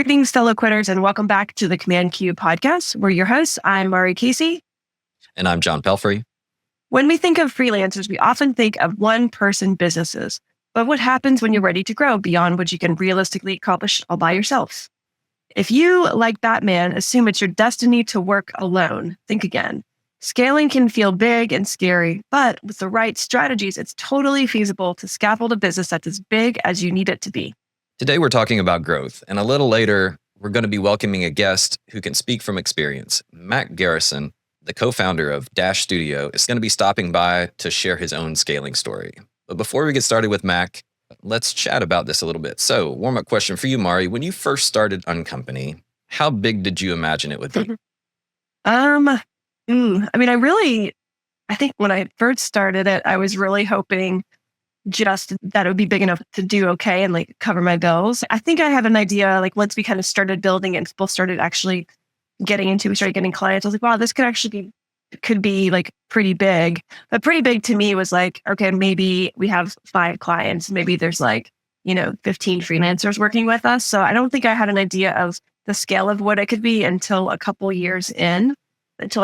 Greetings, fellow quitters, and welcome back to the Command Q podcast. We're your hosts. I'm Maari Casey. And I'm John Pelfrey. When we think of freelancers, we often think of one-person businesses. But what happens when you're ready to grow beyond what you can realistically accomplish all by yourself? If you, like Batman, assume it's your destiny to work alone, think again. Scaling can feel big and scary, but with the right strategies, it's totally feasible to scaffold a business that's as big as you need it to be. Today, we're talking about growth. And a little later, we're going to be welcoming a guest who can speak from experience. Mack Garrison, the co-founder of Dash Studio, is going to be stopping by to share his own scaling story. But before we get started with Mack, let's chat about this a little bit. So, warm-up question for you, Maari. When you first started Uncompany, how big did you imagine it would be? I think when I first started it, I was really hoping just that it would be big enough to do okay and cover my bills. I think I had an idea, once we kind of started building and people started actually we started getting clients. I was like, wow, this could be pretty big. But pretty big to me was okay, maybe we have 5 clients. Maybe there's 15 freelancers working with us. So I don't think I had an idea of the scale of what it could be until a couple years in. Until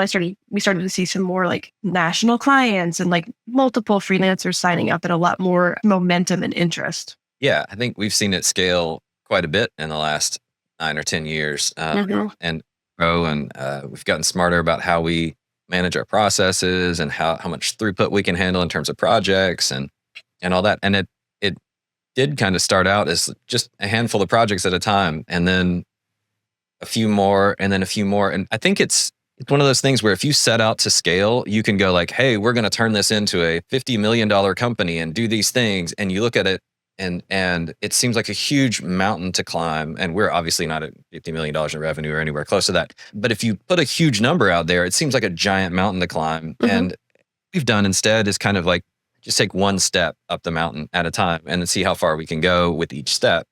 we started to see some more national clients and multiple freelancers signing up and a lot more momentum and interest. Yeah, I think we've seen it scale quite a bit in the last 9 or 10 years and grow. And we've gotten smarter about how we manage our processes and how much throughput we can handle in terms of projects and all that. And it did kind of start out as just a handful of projects at a time, and then a few more, and then a few more. And I think it's one of those things where if you set out to scale, you can go hey, we're going to turn this into a $50 million company and do these things. And you look at it and it seems like a huge mountain to climb. And we're obviously not at $50 million in revenue or anywhere close to that. But if you put a huge number out there, it seems like a giant mountain to climb. Mm-hmm. And what we've done instead is kind of just take one step up the mountain at a time and then see how far we can go with each step.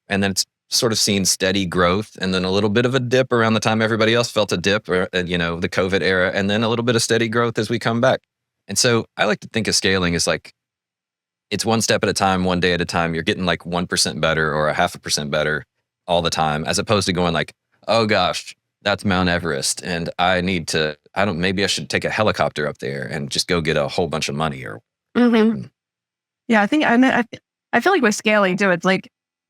And then it's sort of seen steady growth and then a little bit of a dip around the time everybody else felt a dip, or, the COVID era, and then a little bit of steady growth as we come back. And so I like to think of scaling as it's one step at a time, one day at a time. You're getting 1% better or a 0.5% better all the time, as opposed to going oh gosh, that's Mount Everest. And maybe I should take a helicopter up there and just go get a whole bunch of money or. Mm-hmm. Yeah, I think I feel like with scaling too, it's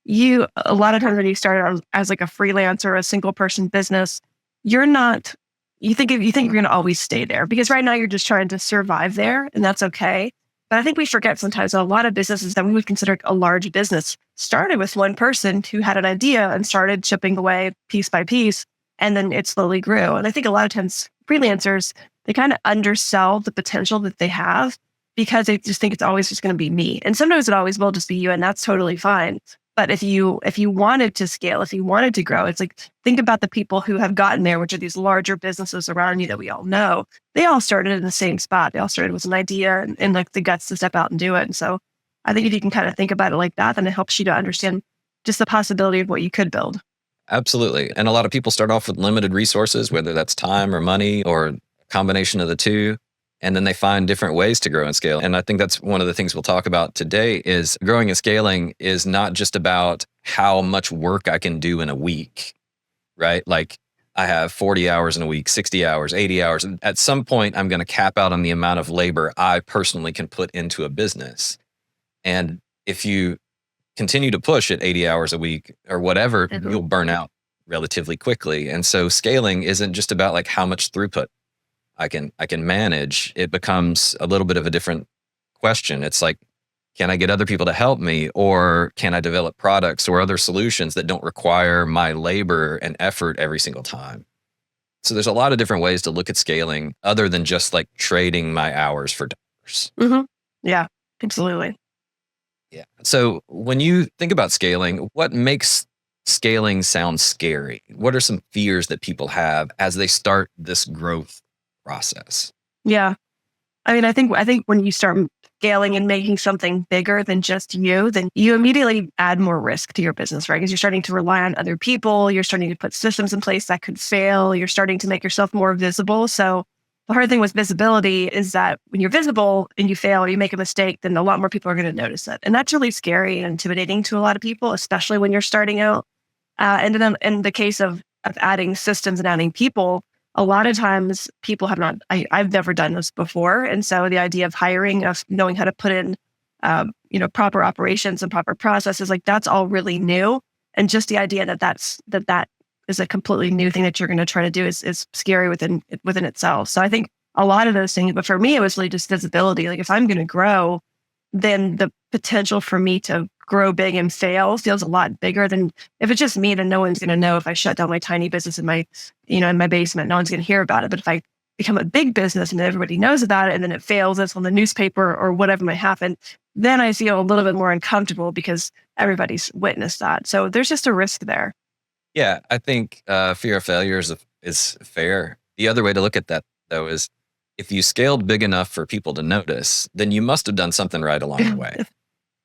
a lot of times when you start as a freelancer or a single person business, you think you're going to always stay there because right now you're just trying to survive there, and that's okay. But I think we forget sometimes that a lot of businesses that we would consider a large business started with one person who had an idea and started chipping away piece by piece, and then it slowly grew. And I think a lot of times freelancers, they kind of undersell the potential that they have because they just think it's always just going to be me. And sometimes it always will just be you, and that's totally fine. But if you wanted to scale, if you wanted to grow, it's think about the people who have gotten there, which are these larger businesses around you that we all know. They all started in the same spot. They all started with an idea and the guts to step out and do it. And so I think if you can kind of think about it like that, then it helps you to understand just the possibility of what you could build. Absolutely. And a lot of people start off with limited resources, whether that's time or money or a combination of the two. And then they find different ways to grow and scale. And I think that's one of the things we'll talk about today is growing and scaling is not just about how much work I can do in a week, right? I have 40 hours in a week, 60 hours, 80 hours. And at some point, I'm going to cap out on the amount of labor I personally can put into a business. And if you continue to push at 80 hours a week or whatever, you'll burn out relatively quickly. And so scaling isn't just about how much throughput I can manage. It becomes a little bit of a different question. It's can I get other people to help me, or can I develop products or other solutions that don't require my labor and effort every single time? So there's a lot of different ways to look at scaling other than just trading my hours for dollars. Mm-hmm. Yeah, absolutely. Yeah. So when you think about scaling, what makes scaling sound scary? What are some fears that people have as they start this growth process? Yeah. I think when you start scaling and making something bigger than just you, then you immediately add more risk to your business, right? Because you're starting to rely on other people. You're starting to put systems in place that could fail. You're starting to make yourself more visible. So the hard thing with visibility is that when you're visible and you fail or you make a mistake, then a lot more people are going to notice it. And that's really scary and intimidating to a lot of people, especially when you're starting out. And then in the case of adding systems and adding people, a lot of times people have not, I've never done this before. And so the idea of hiring, of knowing how to put in, proper operations and proper processes, like that's all really new. And just the idea that that is a completely new thing that you're going to try to do is scary within itself. So I think a lot of those things, but for me, it was really just visibility. Like if I'm going to grow, then the potential for me to grow big and fail feels a lot bigger than if it's just me, then no one's going to know. If I shut down my tiny business in my basement, no one's going to hear about it. But if I become a big business and everybody knows about it and then it fails, it's on the newspaper or whatever might happen, then I feel a little bit more uncomfortable because everybody's witnessed that. So there's just a risk there. Yeah, I think fear of failure is fair. The other way to look at that, though, is if you scaled big enough for people to notice, then you must have done something right along the way.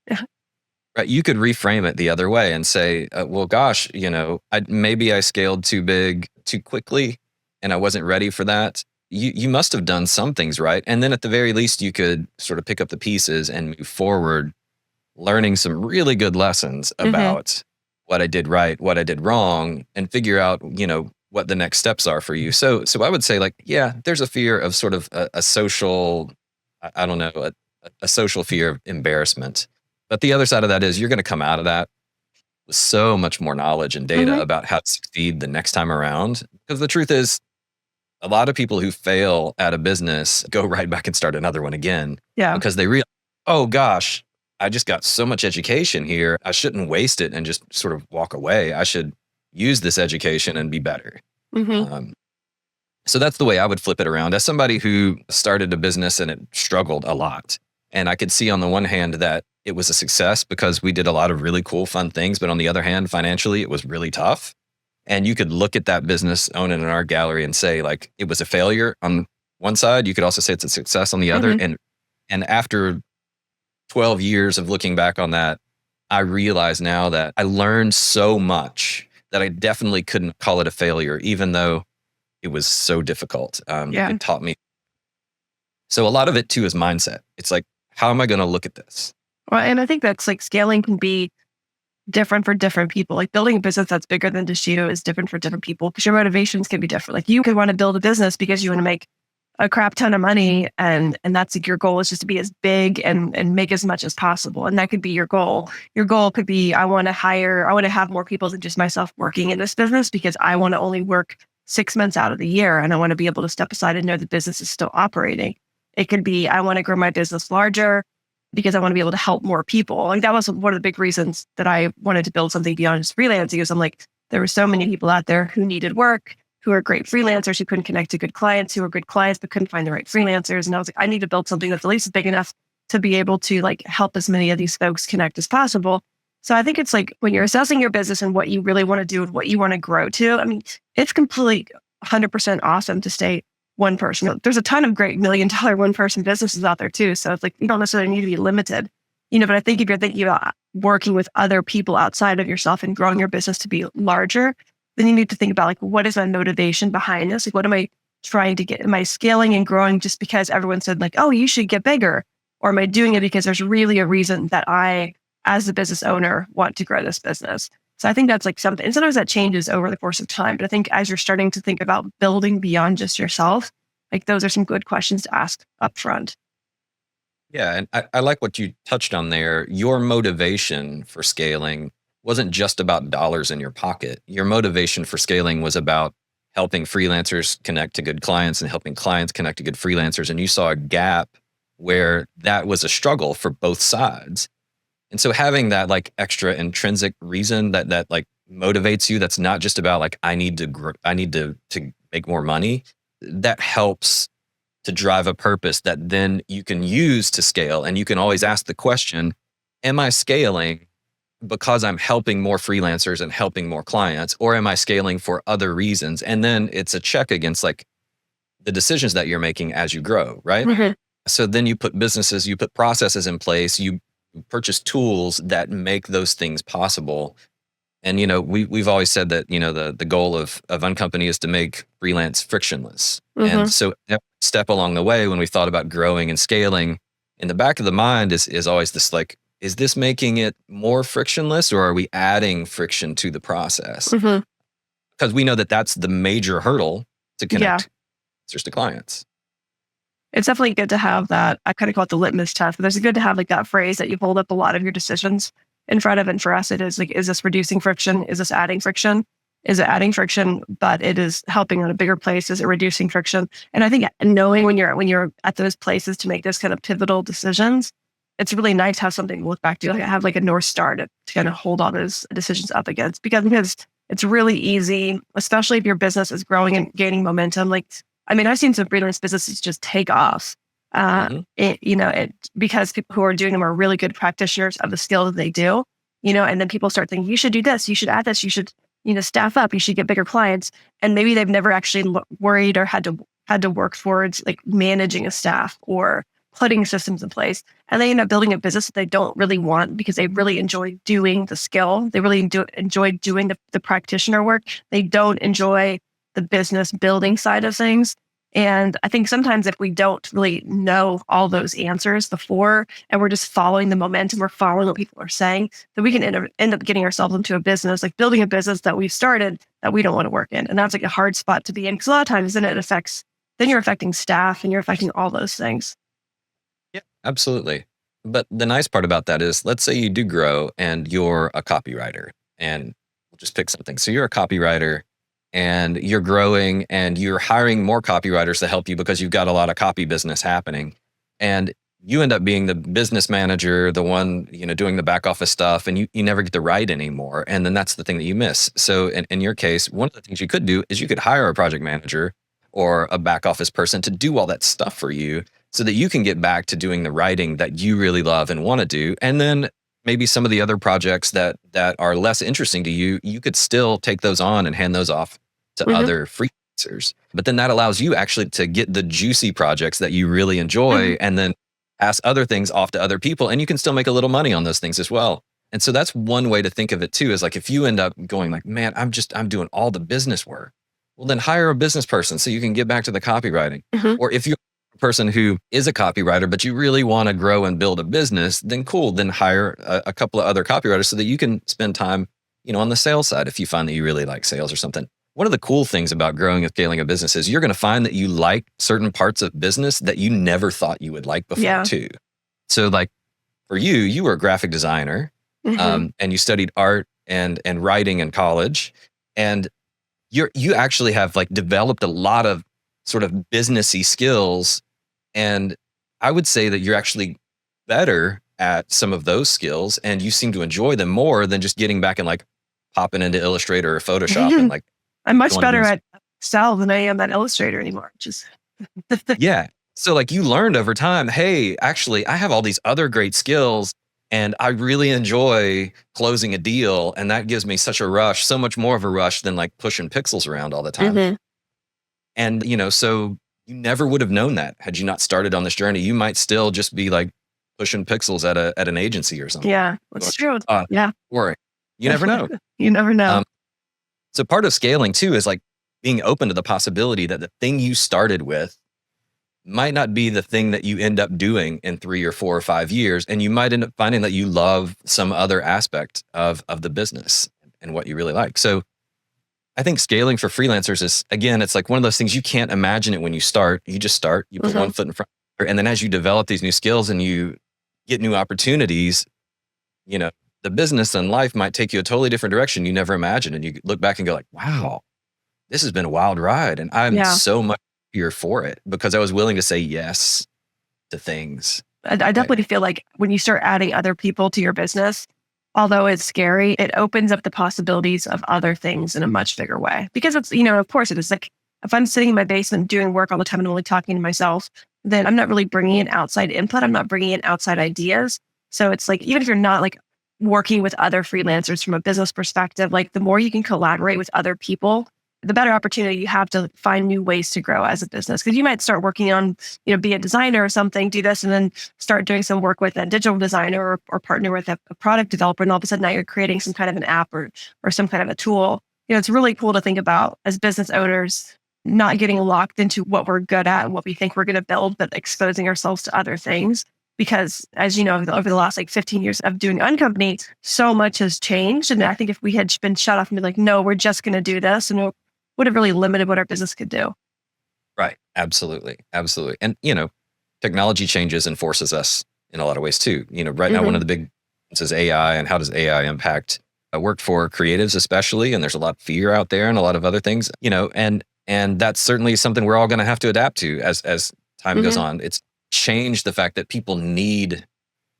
Yeah. Right? You could reframe it the other way and say, well, gosh, maybe I scaled too big too quickly and I wasn't ready for that. You must have done some things right. And then at the very least, you could sort of pick up the pieces and move forward, learning some really good lessons about what I did right, what I did wrong, and figure out, what the next steps are for you. So I would say, like, yeah, there's a fear of sort of a social, I don't know, a social fear of embarrassment. But the other side of that is you're going to come out of that with so much more knowledge and data about how to succeed the next time around. Because the truth is, a lot of people who fail at a business go right back and start another one again. Yeah. Because they realize, oh gosh, I just got so much education here. I shouldn't waste it and just sort of walk away. I should use this education and be better. So that's the way I would flip it around. As somebody who started a business and it struggled a lot, and I could see on the one hand that it was a success because we did a lot of really cool, fun things. But on the other hand, financially, it was really tough. And you could look at that business, own it in an art gallery and say, like, it was a failure on one side. You could also say it's a success on the other. And after 12 years of looking back on that, I realize now that I learned so much that I definitely couldn't call it a failure, even though it was so difficult. It taught me. So a lot of it too is mindset. It's like, how am I going to look at this? Well, and I think that's like scaling can be different for different people. Like building a business that's bigger than just you is different for different people because your motivations can be different. Like you could want to build a business because you want to make a crap ton of money and that's like your goal is just to be as big and make as much as possible. And that could be your goal. Your goal could be, I want to have more people than just myself working in this business because I want to only work 6 months out of the year and I want to be able to step aside and know the business is still operating. It could be, I want to grow my business larger because I want to be able to help more people. Like that was one of the big reasons that I wanted to build something beyond just freelancing because I'm like, there were so many people out there who needed work, who are great freelancers, who couldn't connect to good clients, who were good clients, but couldn't find the right freelancers. And I was like, I need to build something that's at least big enough to be able to like help as many of these folks connect as possible. So I think it's like when you're assessing your business and what you really want to do and what you want to grow to, I mean, it's completely 100% awesome to stay one person. There's a ton of great $1 million one person businesses out there too. So it's like, you don't necessarily need to be limited, but I think if you're thinking about working with other people outside of yourself and growing your business to be larger, then you need to think about like, what is my motivation behind this? Like, what am I trying to get? Am I scaling and growing just because everyone said like, oh, you should get bigger? Or am I doing it because there's really a reason that I, as the business owner, want to grow this business? So I think that's like something, and sometimes that changes over the course of time. But I think as you're starting to think about building beyond just yourself, like those are some good questions to ask up front. Yeah. And I like what you touched on there. Your motivation for scaling wasn't just about dollars in your pocket. Your motivation for scaling was about helping freelancers connect to good clients and helping clients connect to good freelancers. And you saw a gap where that was a struggle for both sides. And so having that like extra intrinsic reason that like motivates you, that's not just about like, I need to make more money. That helps to drive a purpose that then you can use to scale. And you can always ask the question, am I scaling because I'm helping more freelancers and helping more clients, or am I scaling for other reasons? And then it's a check against like the decisions that you're making as you grow, right? So then you put processes in place, you purchase tools that make those things possible. And, we've always said that, the goal of Uncompany is to make freelance frictionless. And so every step along the way, when we thought about growing and scaling, in the back of the mind is always this like, is this making it more frictionless, or are we adding friction to the process? Because we know that that's the major hurdle to connect users to clients. It's definitely good to have that. I kind of call it the litmus test, but it's good to have like that phrase that you hold up a lot of your decisions in front of. And for us, it is like, is this reducing friction? Is this adding friction? Is it adding friction, but it is helping on a bigger place? Is it reducing friction? And I think knowing when you're at those places to make those kind of pivotal decisions, it's really nice to have something to look back to. Like I have like a North Star to kind of hold all those decisions up against, because it's really easy, especially if your business is growing and gaining momentum. Like, I mean, I've seen some freelance businesses just take off. Because people who are doing them are really good practitioners of the skill that they do, and then people start thinking, you should do this, you should add this, you should, staff up, you should get bigger clients. And maybe they've never actually worried or had to work towards like managing a staff or putting systems in place. And they end up building a business that they don't really want because they really enjoy doing the skill. They really enjoy doing the practitioner work. They don't enjoy the business building side of things. And I think sometimes if we don't really know all those answers before, and we're just following the momentum, we're following what people are saying, then we can end up getting ourselves into a business, like building a business that we've started that we don't want to work in. And that's like a hard spot to be in, because a lot of times then you're affecting staff and you're affecting all those things. Yeah, absolutely. But the nice part about that is, let's say you do grow and you're a copywriter, and we'll just pick something. So you're a copywriter and you're growing and you're hiring more copywriters to help you because you've got a lot of copy business happening. And you end up being the business manager, the one, doing the back office stuff, and you never get to write anymore. And then that's the thing that you miss. So in your case, one of the things you could do is you could hire a project manager or a back office person to do all that stuff for you so that you can get back to doing the writing that you really love and want to do. And then maybe some of the other projects that are less interesting to you, you could still take those on and hand those off to other freelancers. But then that allows you actually to get the juicy projects that you really enjoy and then pass other things off to other people. And you can still make a little money on those things as well. And so that's one way to think of it too, is like, if you end up going like, man, I'm doing all the business work. Well, then hire a business person so you can get back to the copywriting. Or if you're a person who is a copywriter, but you really want to grow and build a business, then cool. Then hire a couple of other copywriters so that you can spend time, on the sales side if you find that you really like sales or something. One of the cool things about growing and scaling a business is you're going to find that you like certain parts of business that you never thought you would like before too. So like for you, you were a graphic designer and you studied art and writing in college, and you actually have like developed a lot of sort of businessy skills. And I would say that you're actually better at some of those skills, and you seem to enjoy them more than just getting back and like popping into Illustrator or Photoshop and like. I'm much better at Excel than I am at Illustrator anymore. Yeah. So like you learned over time, hey, actually, I have all these other great skills and I really enjoy closing a deal. And that gives me such a rush, so much more of a rush than like pushing pixels around all the time. And, so you never would have known that had you not started on this journey. You might still just be like pushing pixels at an agency or something. Yeah, that's true. Worry. You never know. You never know. So part of scaling too is like being open to the possibility that the thing you started with might not be the thing that you end up doing in 3 or 4 or 5 years. And you might end up finding that you love some other aspect of the business and what you really like. So I think scaling for freelancers is, again, it's like one of those things you can't imagine it when you start. You just start, you put one foot in front. And then as you develop these new skills and you get new opportunities, the business and life might take you a totally different direction you never imagined. And you look back and go like, wow, this has been a wild ride. And I'm so much here for it because I was willing to say yes to things. I definitely feel like when you start adding other people to your business, although it's scary, it opens up the possibilities of other things in a much bigger way. Because it's, of course it is like, if I'm sitting in my basement doing work all the time and only talking to myself, then I'm not really bringing in outside input. I'm not bringing in outside ideas. So it's like, even if you're not like working with other freelancers from a business perspective, like the more you can collaborate with other people, the better opportunity you have to find new ways to grow as a business. Because you might start working on, be a designer or something, do this, and then start doing some work with a digital designer or partner with a product developer. And all of a sudden now you're creating some kind of an app or some kind of a tool. It's really cool to think about as business owners, not getting locked into what we're good at and what we think we're going to build, but exposing ourselves to other things. because as you know, over the last like 15 years of doing Uncompany, so much has changed. And I think if we had been shut off and be like, no, we're just going to do this, and it would have really limited what our business could do. Right. Absolutely. Absolutely. And, technology changes and forces us in a lot of ways too. Right now, one of the big things is AI, and how does AI impact work for creatives, especially? And there's a lot of fear out there and a lot of other things, and that's certainly something we're all going to have to adapt to as time goes on. It's changed the fact that people need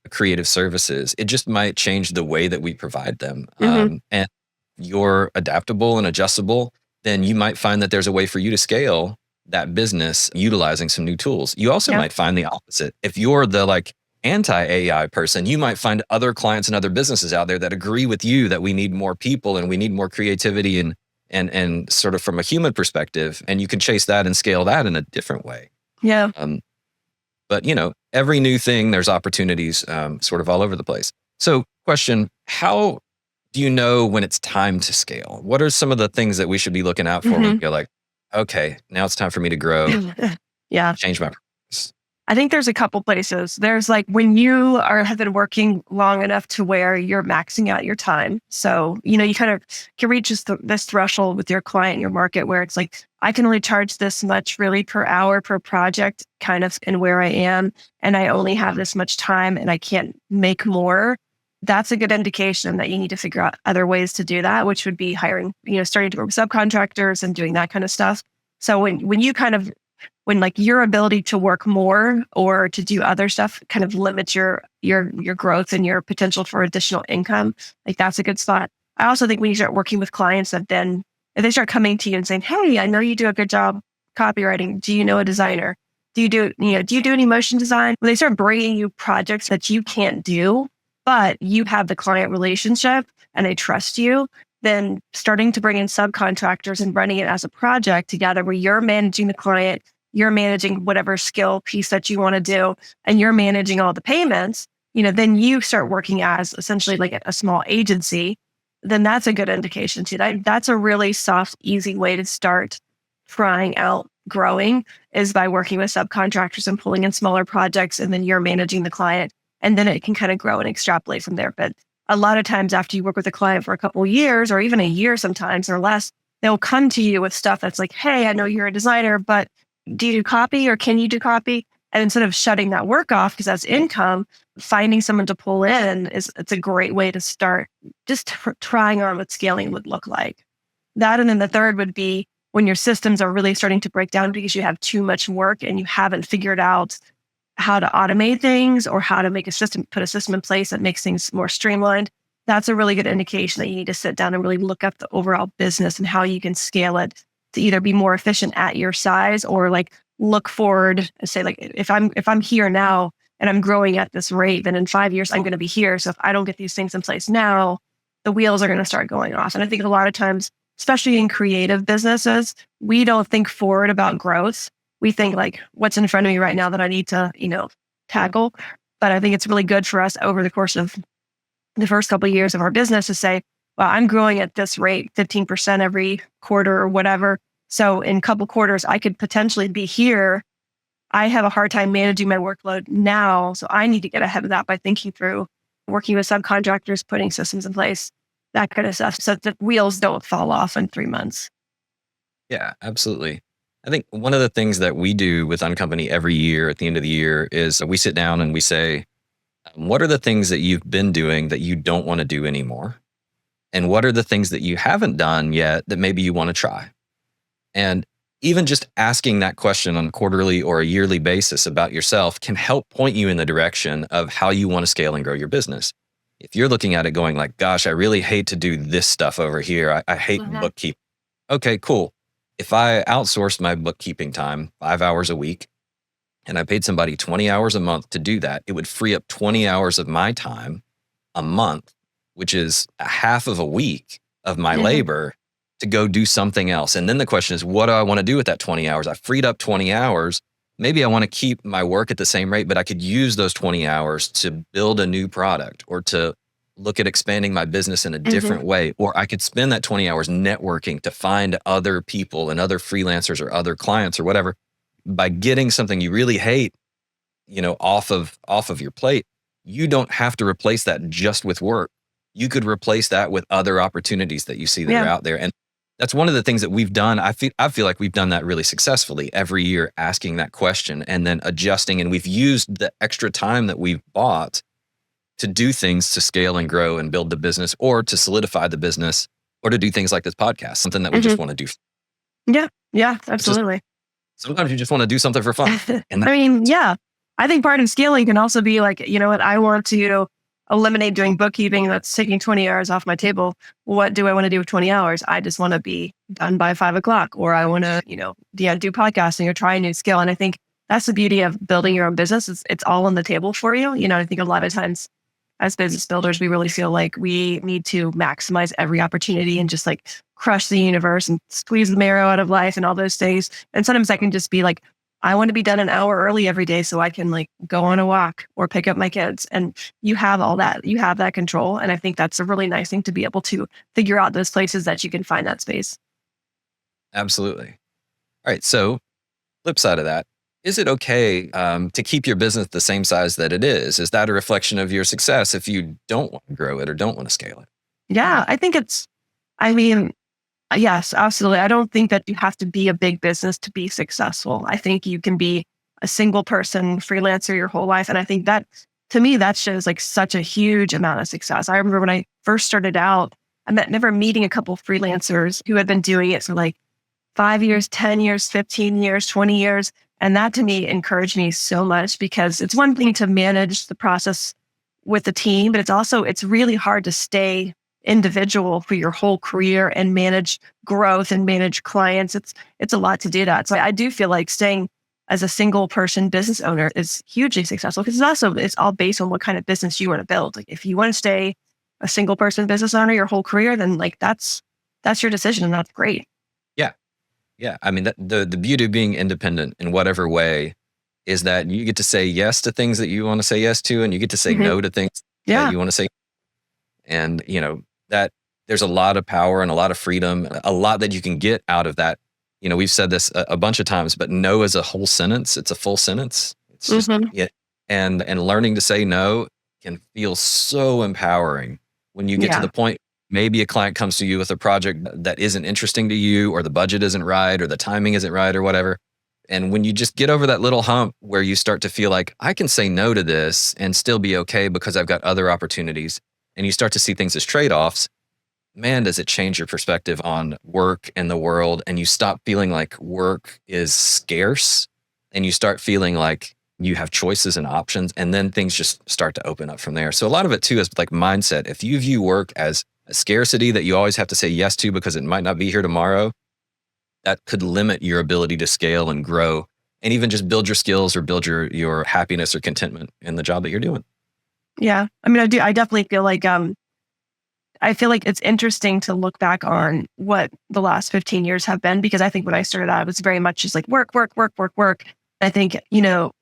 creative services. It just might change the way that we provide them. And you're adaptable and adjustable, then you might find that there's a way for you to scale that business utilizing some new tools. You also might find the opposite. If you're the anti-AI person, you might find other clients and other businesses out there that agree with you that we need more people and we need more creativity and sort of from a human perspective, and you can chase that and scale that in a different way. Yeah. But every new thing, there's opportunities sort of all over the place. So question, how do you know when it's time to scale? What are some of the things that we should be looking out for when we go like, okay, now it's time for me to grow, change my purpose? I think there's a couple places. There's like when you have been working long enough to where you're maxing out your time. So, you kind of can reach this threshold with your client, your market, where it's like, I can only charge this much really per hour, per project, kind of, and where I am. And I only have this much time and I can't make more. That's a good indication that you need to figure out other ways to do that, which would be hiring, starting to work with subcontractors and doing that kind of stuff. So when like your ability to work more or to do other stuff kind of limits your growth and your potential for additional income, like that's a good spot. I also think when you start working with clients that then, if they start coming to you and saying, hey, I know you do a good job copywriting. Do you know a designer? Do you do any motion design? When they start bringing you projects that you can't do, but you have the client relationship and they trust you, then starting to bring in subcontractors and running it as a project together where you're managing the client, you're managing whatever skill piece that you want to do, and you're managing all the payments, then you start working as essentially like a small agency, then that's a good indication too. That's a really soft, easy way to start trying out growing, is by working with subcontractors and pulling in smaller projects, and then you're managing the client. And then it can kind of grow and extrapolate from there. But a lot of times after you work with a client for a couple of years or even a year sometimes or less, they'll come to you with stuff that's like, hey, I know you're a designer, but do you do copy or can you do copy? And instead of shutting that work off because that's income, finding someone to pull in it's a great way to start just trying on what scaling would look like. That, and then the third would be when your systems are really starting to break down because you have too much work and you haven't figured out how to automate things or how to put a system in place that makes things more streamlined. That's a really good indication that you need to sit down and really look up the overall business and how you can scale it to either be more efficient at your size or like look forward and say, like, if I'm here now and I'm growing at this rate, then in 5 years I'm going to be here. So if I don't get these things in place now, the wheels are going to start going off. And I think a lot of times, especially in creative businesses, we don't think forward about growth. We think like, what's in front of me right now that I need to, tackle. But I think it's really good for us over the course of the first couple of years of our business to say, well, I'm growing at this rate, 15% every quarter or whatever. So in a couple quarters, I could potentially be here. I have a hard time managing my workload now. So I need to get ahead of that by thinking through working with subcontractors, putting systems in place, that kind of stuff, so that the wheels don't fall off in 3 months. Yeah, absolutely. I think one of the things that we do with Uncompany every year at the end of the year is we sit down and we say, what are the things that you've been doing that you don't want to do anymore? And what are the things that you haven't done yet that maybe you want to try? And even just asking that question on a quarterly or a yearly basis about yourself can help point you in the direction of how you want to scale and grow your business. If you're looking at it going like, gosh, I really hate to do this stuff over here. I hate bookkeeping. Okay, cool. If I outsourced my bookkeeping time 5 hours a week and I paid somebody 20 hours a month to do that, it would free up 20 hours of my time a month, which is a half of a week of my labor to go do something else. And then the question is, what do I want to do with that 20 hours? I freed up 20 hours. Maybe I want to keep my work at the same rate, but I could use those 20 hours to build a new product or to look at expanding my business in a different way. Or I could spend that 20 hours networking to find other people and other freelancers or other clients or whatever. By getting something you really hate off of your plate, you don't have to replace that just with work. You could replace that with other opportunities that you see that are out there. And that's one of the things that we've done. I feel like we've done that really successfully every year, asking that question and then adjusting. And we've used the extra time that we've bought to do things to scale and grow and build the business, or to solidify the business, or to do things like this podcast, something that we just want to do. Yeah, absolutely. Sometimes you just want to do something for fun. And I think part of scaling can also be like, you know what, I want to eliminate doing bookkeeping that's taking 20 hours off my table. What do I want to do with 20 hours? I just want to be done by 5 o'clock, or I want to, do podcasting or try a new skill. And I think that's the beauty of building your own business. It's all on the table for you. I think a lot of times as business builders, we really feel like we need to maximize every opportunity and just like crush the universe and squeeze the marrow out of life and all those things. And sometimes I can just be like, I want to be done an hour early every day so I can like go on a walk or pick up my kids. And you have all that. You have that control. And I think that's a really nice thing to be able to figure out those places that you can find that space. Absolutely. All right. So flip side of that, is it okay to keep your business the same size that it is? Is that a reflection of your success if you don't want to grow it or don't want to scale it? Yeah, I think yes, absolutely. I don't think that you have to be a big business to be successful. I think you can be a single person freelancer your whole life. And I think that, to me, that shows like such a huge amount of success. I remember when I first started out, I remember meeting a couple of freelancers who had been doing it for like 5 years, 10 years, 15 years, 20 years. And that to me encouraged me so much, because it's one thing to manage the process with the team, but it's really hard to stay individual for your whole career and manage growth and manage clients. It's a lot to do that. So I do feel like staying as a single person business owner is hugely successful, because it's all based on what kind of business you want to build. Like if you want to stay a single person business owner your whole career, then like that's your decision, and that's great. Yeah. I mean, the beauty of being independent in whatever way is that you get to say yes to things that you want to say yes to, and you get to say no to things that you want to say. And, that there's a lot of power and a lot of freedom, a lot that you can get out of that. We've said this a bunch of times, but no is a whole sentence. It's a full sentence. It's just, and learning to say no can feel so empowering when you get to the point. Maybe a client comes to you with a project that isn't interesting to you, or the budget isn't right, or the timing isn't right, or whatever. And when you just get over that little hump where you start to feel like, I can say no to this and still be okay because I've got other opportunities, and you start to see things as trade-offs, man, does it change your perspective on work and the world. And you stop feeling like work is scarce, and you start feeling like you have choices and options, and then things just start to open up from there. So a lot of it too is like mindset. If you view work as a scarcity that you always have to say yes to because it might not be here tomorrow, that could limit your ability to scale and grow, and even just build your skills or build your happiness or contentment in the job that you're doing. Yeah. I mean, I definitely feel like, it's interesting to look back on what the last 15 years have been, because I think when I started out, it was very much just like work, work, work, work, work. I think,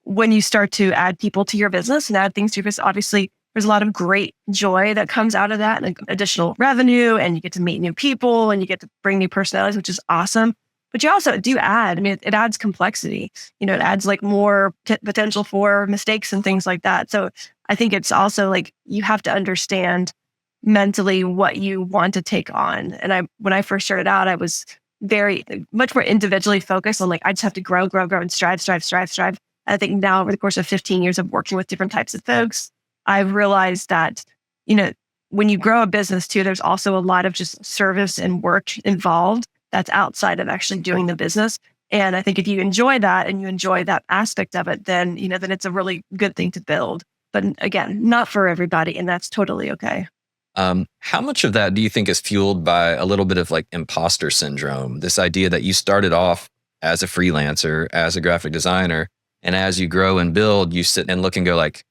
when you start to add people to your business and add things to your business, obviously there's a lot of great joy that comes out of that, like additional revenue, and you get to meet new people and you get to bring new personalities, which is awesome. But you also do add, it adds complexity, it adds like more potential for mistakes and things like that. So I think it's also like, you have to understand mentally what you want to take on. And when I first started out, I was very much more individually focused on like, I just have to grow, and strive. I think now, over the course of 15 years of working with different types of folks, I've realized that, when you grow a business too, there's also a lot of just service and work involved that's outside of actually doing the business. And I think if you enjoy that and you enjoy that aspect of it, then, then it's a really good thing to build. But again, not for everybody, and that's totally okay. How much of that do you think is fueled by a little bit of like imposter syndrome? This idea that you started off as a freelancer, as a graphic designer, and as you grow and build, you sit and look and go like,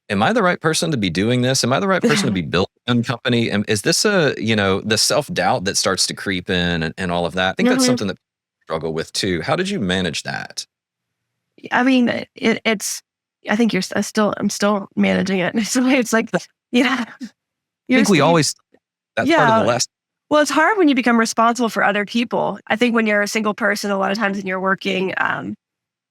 am I the right person to be doing this? Am I the right person to be building a company? And is this the self-doubt that starts to creep in and all of that? I think that's something that people struggle with too. How did you manage that? I mean, I think I'm still managing it. So it's like, yeah. I think that's part of the lesson. Well, it's hard when you become responsible for other people. I think when you're a single person, a lot of times when you're working,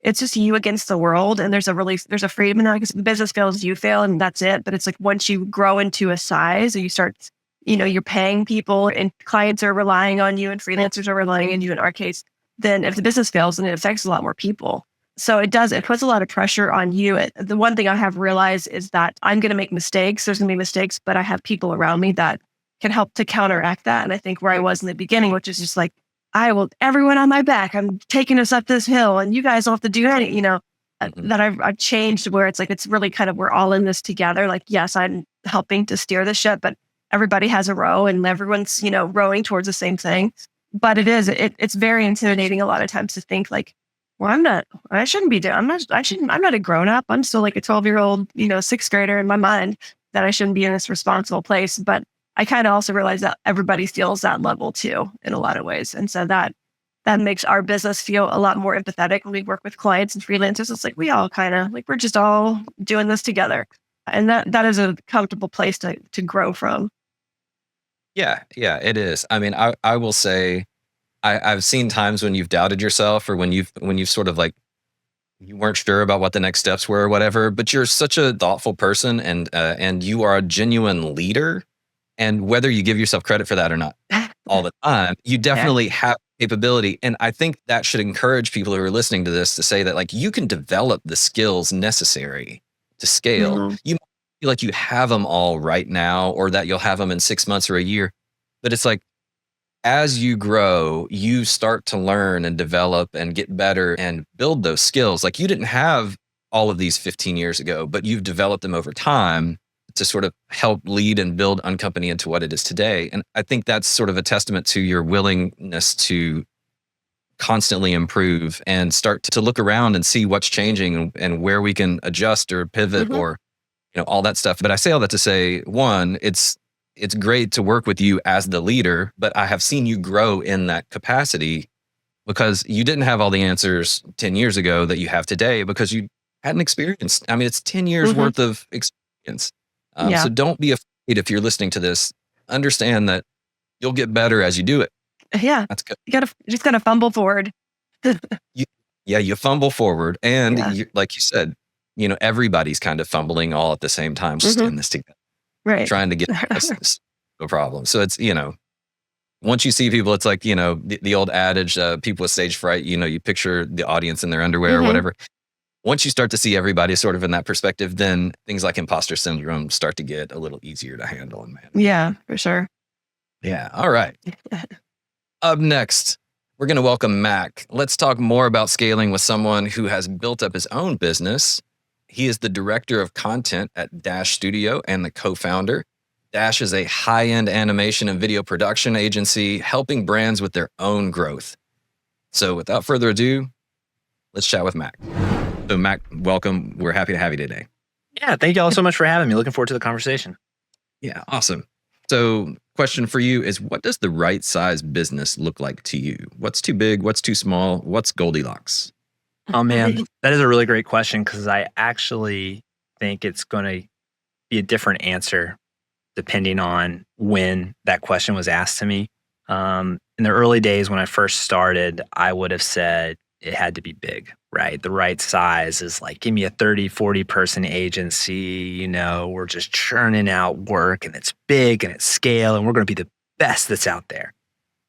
it's just you against the world. And there's a freedom in that, because the business fails, you fail, and that's it. But it's like once you grow into a size, or you start, you're paying people and clients are relying on you and freelancers are relying on you in our case, then if the business fails, then it affects a lot more people. So it puts a lot of pressure on you. The one thing I have realized is that I'm going to make mistakes. There's going to be mistakes, but I have people around me that can help to counteract that. And I think where I was in the beginning, which is just like, everyone on my back, I'm taking us up this hill and you guys don't have to do any, that I've changed, where it's like, it's really kind of, we're all in this together. Like, yes, I'm helping to steer the ship, but everybody has a row and everyone's, rowing towards the same thing. But it's very intimidating a lot of times to think like, well, I'm not a grown up. I'm still like a 12-year-old, sixth grader in my mind, that I shouldn't be in this responsible place. But I kind of also realize that everybody feels that level too in a lot of ways. And so that makes our business feel a lot more empathetic when we work with clients and freelancers. It's like, we all kind of like, we're just all doing this together. And that is a comfortable place to grow from. Yeah, it is. I mean, I will say, I've seen times when you've doubted yourself, or when you've sort of like, you weren't sure about what the next steps were or whatever, but you're such a thoughtful person, and you are a genuine leader. And whether you give yourself credit for that or not all the time, you definitely have capability. And I think that should encourage people who are listening to this to say that, like, you can develop the skills necessary to scale. Mhm. You might feel like you have them all right now, or that you'll have them in 6 months or a year. But it's like, as you grow, you start to learn and develop and get better and build those skills. Like, you didn't have all of these 15 years ago, but you've developed them over time to sort of help lead and build Uncompany into what it is today. And I think that's sort of a testament to your willingness to constantly improve and start to look around and see what's changing and where we can adjust or pivot, or, all that stuff. But I say all that to say, one, it's great to work with you as the leader, but I have seen you grow in that capacity, because you didn't have all the answers 10 years ago that you have today, because you hadn't experienced. I mean, it's 10 years worth of experience. So don't be afraid if you're listening to this. Understand that you'll get better as you do it. Yeah. That's good. You just gotta fumble forward. You fumble forward. And like you said, everybody's kind of fumbling all at the same time, just in this together. Right. Trying to get this no problem. So it's, once you see people, it's like, the old adage, people with stage fright, you picture the audience in their underwear or whatever. Once you start to see everybody sort of in that perspective, then things like imposter syndrome start to get a little easier to handle and manage. Yeah, for sure. Yeah. All right. Up next, we're going to welcome Mack. Let's talk more about scaling with someone who has built up his own business. He is the director of content at Dash Studio and the co-founder. Dash is a high-end animation and video production agency helping brands with their own growth. So without further ado, let's chat with Mack. So Mack, welcome. We're happy to have you today. Yeah, thank you all so much for having me. Looking forward to the conversation. Yeah, awesome. So question for you is, what does the right size business look like to you? What's too big? What's too small? What's Goldilocks? Oh man, that is a really great question, because I actually think it's going to be a different answer depending on when that question was asked to me. In the early days when I first started, I would have said it had to be big, right? The right size is like, give me a 30, 40 person agency, we're just churning out work and it's big and it's scale and we're going to be the best that's out there.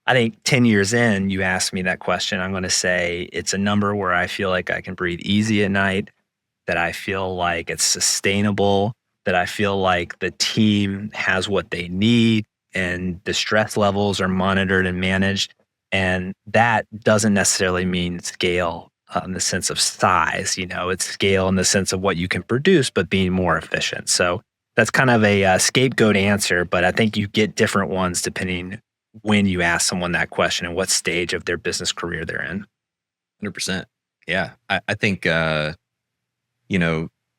I think 10 years in, you ask me that question, I'm going to say it's a number where I feel like I can breathe easy at night, that I feel like it's sustainable, that I feel like the team has what they need and the stress levels are monitored and managed. And that doesn't necessarily mean scale in the sense of size. It's scale in the sense of what you can produce, but being more efficient. So that's kind of a scapegoat answer, but I think you get different ones depending when you ask someone that question and what stage of their business career they're in. 100%. Yeah. I think,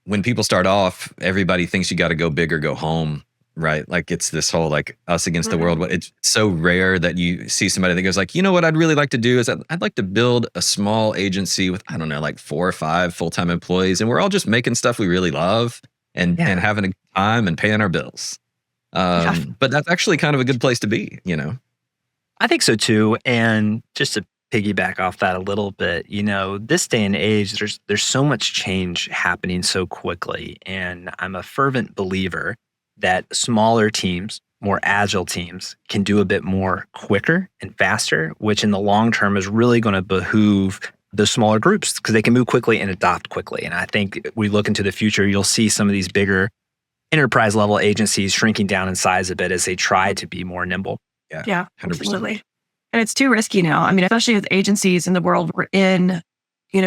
when people start off, everybody thinks you got to go big or go home. Right. Like, it's this whole like us against the world. It's so rare that you see somebody that goes like, what I'd really like to do is I'd like to build a small agency with, I don't know, like 4 or 5 full-time employees. And we're all just making stuff we really love and having a good time and paying our bills. But that's actually kind of a good place to be, I think so too. And just to piggyback off that a little bit. This day and age, there's so much change happening so quickly. And I'm a fervent believer that smaller teams, more agile teams can do a bit more quicker and faster, which in the long term is really going to behoove the smaller groups because they can move quickly and adopt quickly. And I think we look into the future, you'll see some of these bigger enterprise level agencies shrinking down in size a bit as they try to be more nimble. Yeah, 100%. Absolutely. And it's too risky now. I mean, especially with agencies in the world we're in,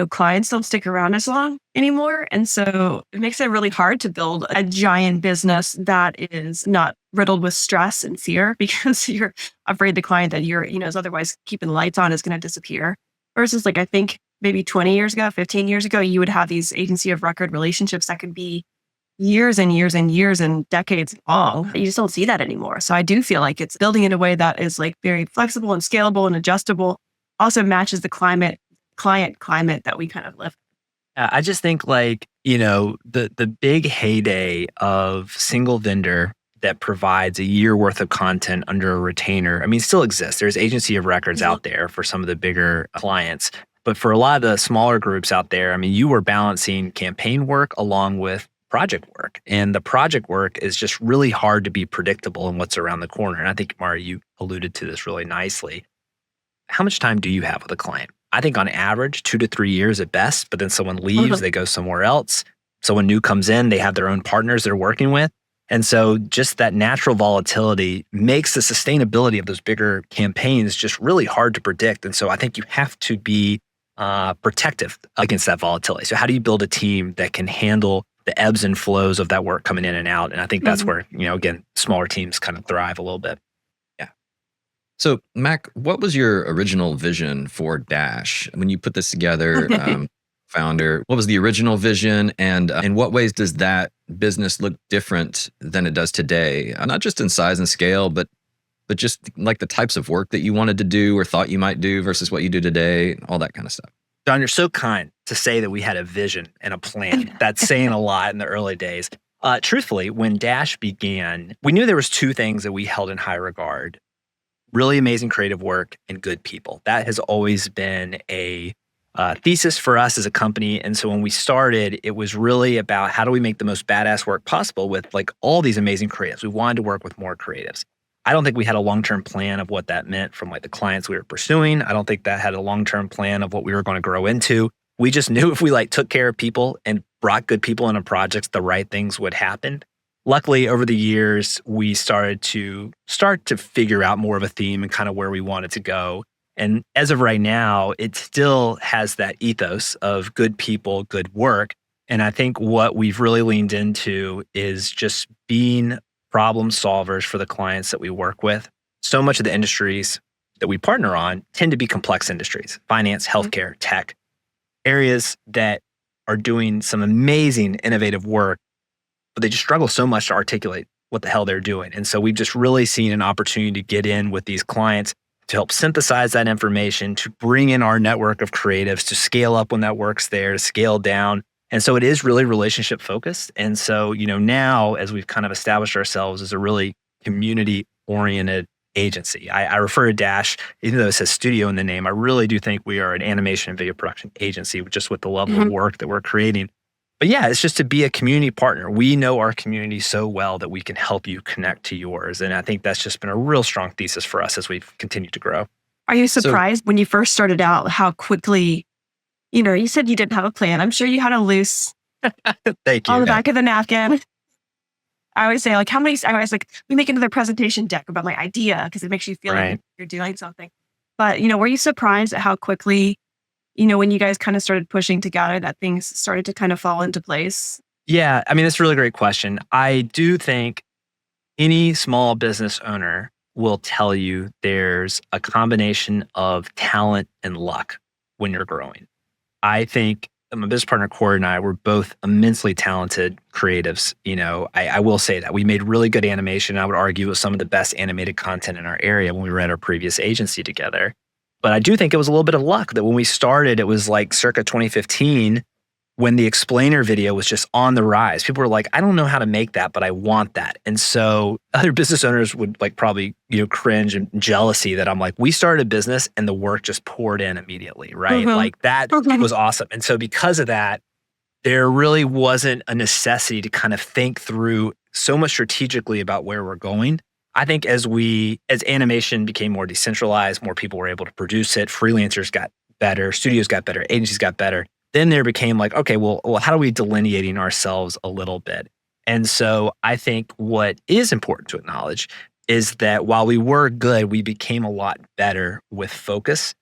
clients don't stick around as long anymore. And so it makes it really hard to build a giant business that is not riddled with stress and fear because you're afraid the client that you're, is otherwise keeping the lights on is going to disappear. Versus I think maybe 20 years ago, 15 years ago, you would have these agency of record relationships that could be years and years and years and decades long. You just don't see that anymore. So I do feel like it's building in a way that is very flexible and scalable and adjustable, also matches the client climate that we kind of live. I just think the big heyday of single vendor that provides a year worth of content under a retainer, still exists. There's agency of records out there for some of the bigger clients. But for a lot of the smaller groups out there, you were balancing campaign work along with project work. And the project work is just really hard to be predictable in what's around the corner. And I think, Maari, you alluded to this really nicely. How much time do you have with a client? I think on average, 2 to 3 years at best, but then someone leaves, they go somewhere else. Someone new comes in, they have their own partners they're working with. And so just that natural volatility makes the sustainability of those bigger campaigns just really hard to predict. And so I think you have to be protective against that volatility. So how do you build a team that can handle the ebbs and flows of that work coming in and out? And I think that's where, again, smaller teams kind of thrive a little bit. Yeah. So Mack, what was your original vision for Dash? When you put this together, founder, what was the original vision? And in what ways does that business look different than it does today? Not just in size and scale, but just the types of work that you wanted to do or thought you might do versus what you do today, all that kind of stuff. John, you're so kind to say that we had a vision and a plan. That's saying a lot in the early days. Truthfully, when Dash began, we knew there was 2 things that we held in high regard: really amazing creative work and good people. That has always been a thesis for us as a company. And so when we started, it was really about how do we make the most badass work possible with all these amazing creatives. We wanted to work with more creatives. I don't think we had a long-term plan of what that meant from the clients we were pursuing. I don't think that had a long-term plan of what we were going to grow into. We just knew if we took care of people and brought good people into projects, the right things would happen. Luckily, over the years, we started to figure out more of a theme and kind of where we wanted to go. And as of right now, it still has that ethos of good people, good work. And I think what we've really leaned into is just being problem solvers for the clients that we work with. So much of the industries that we partner on tend to be complex industries: finance, healthcare, tech, areas that are doing some amazing innovative work, but they just struggle so much to articulate what the hell they're doing. And so we've just really seen an opportunity to get in with these clients to help synthesize that information, to bring in our network of creatives, to scale up when that work's there, to scale down. And so it is really relationship focused. And so, now as we've kind of established ourselves as a really community oriented agency, I refer to Dash, even though it says studio in the name, I really do think we are an animation and video production agency just with the level of work that we're creating. But yeah, it's just to be a community partner. We know our community so well that we can help you connect to yours. And I think that's just been a real strong thesis for us as we've continued to grow. Are you surprised when you first started out how quickly, you said you didn't have a plan. I'm sure you had a loose Thank you. on the back of the napkin. I always say we make another presentation deck about my idea because it makes you feel like you're doing something. But, were you surprised at how quickly, when you guys kind of started pushing together that things started to kind of fall into place? Yeah, that's a really great question. I do think any small business owner will tell you there's a combination of talent and luck when you're growing. I think my business partner, Corey, and I were both immensely talented creatives. I will say that we made really good animation. I would argue it was some of the best animated content in our area when we were at our previous agency together. But I do think it was a little bit of luck that when we started, it was circa 2015. when the explainer video was just on the rise. People were like, I don't know how to make that, but I want that. And so other business owners would like probably, cringe and jealousy that I'm like, we started a business and the work just poured in immediately, right? Like that was awesome. And so because of that, there really wasn't a necessity to kind of think through so much strategically about where we're going. I think as animation became more decentralized, more people were able to produce it, freelancers got better, studios got better, agencies got better. Then there became like, okay, well, how are we delineating ourselves a little bit? And so I think what is important to acknowledge is that while we were good, we became a lot better with focus.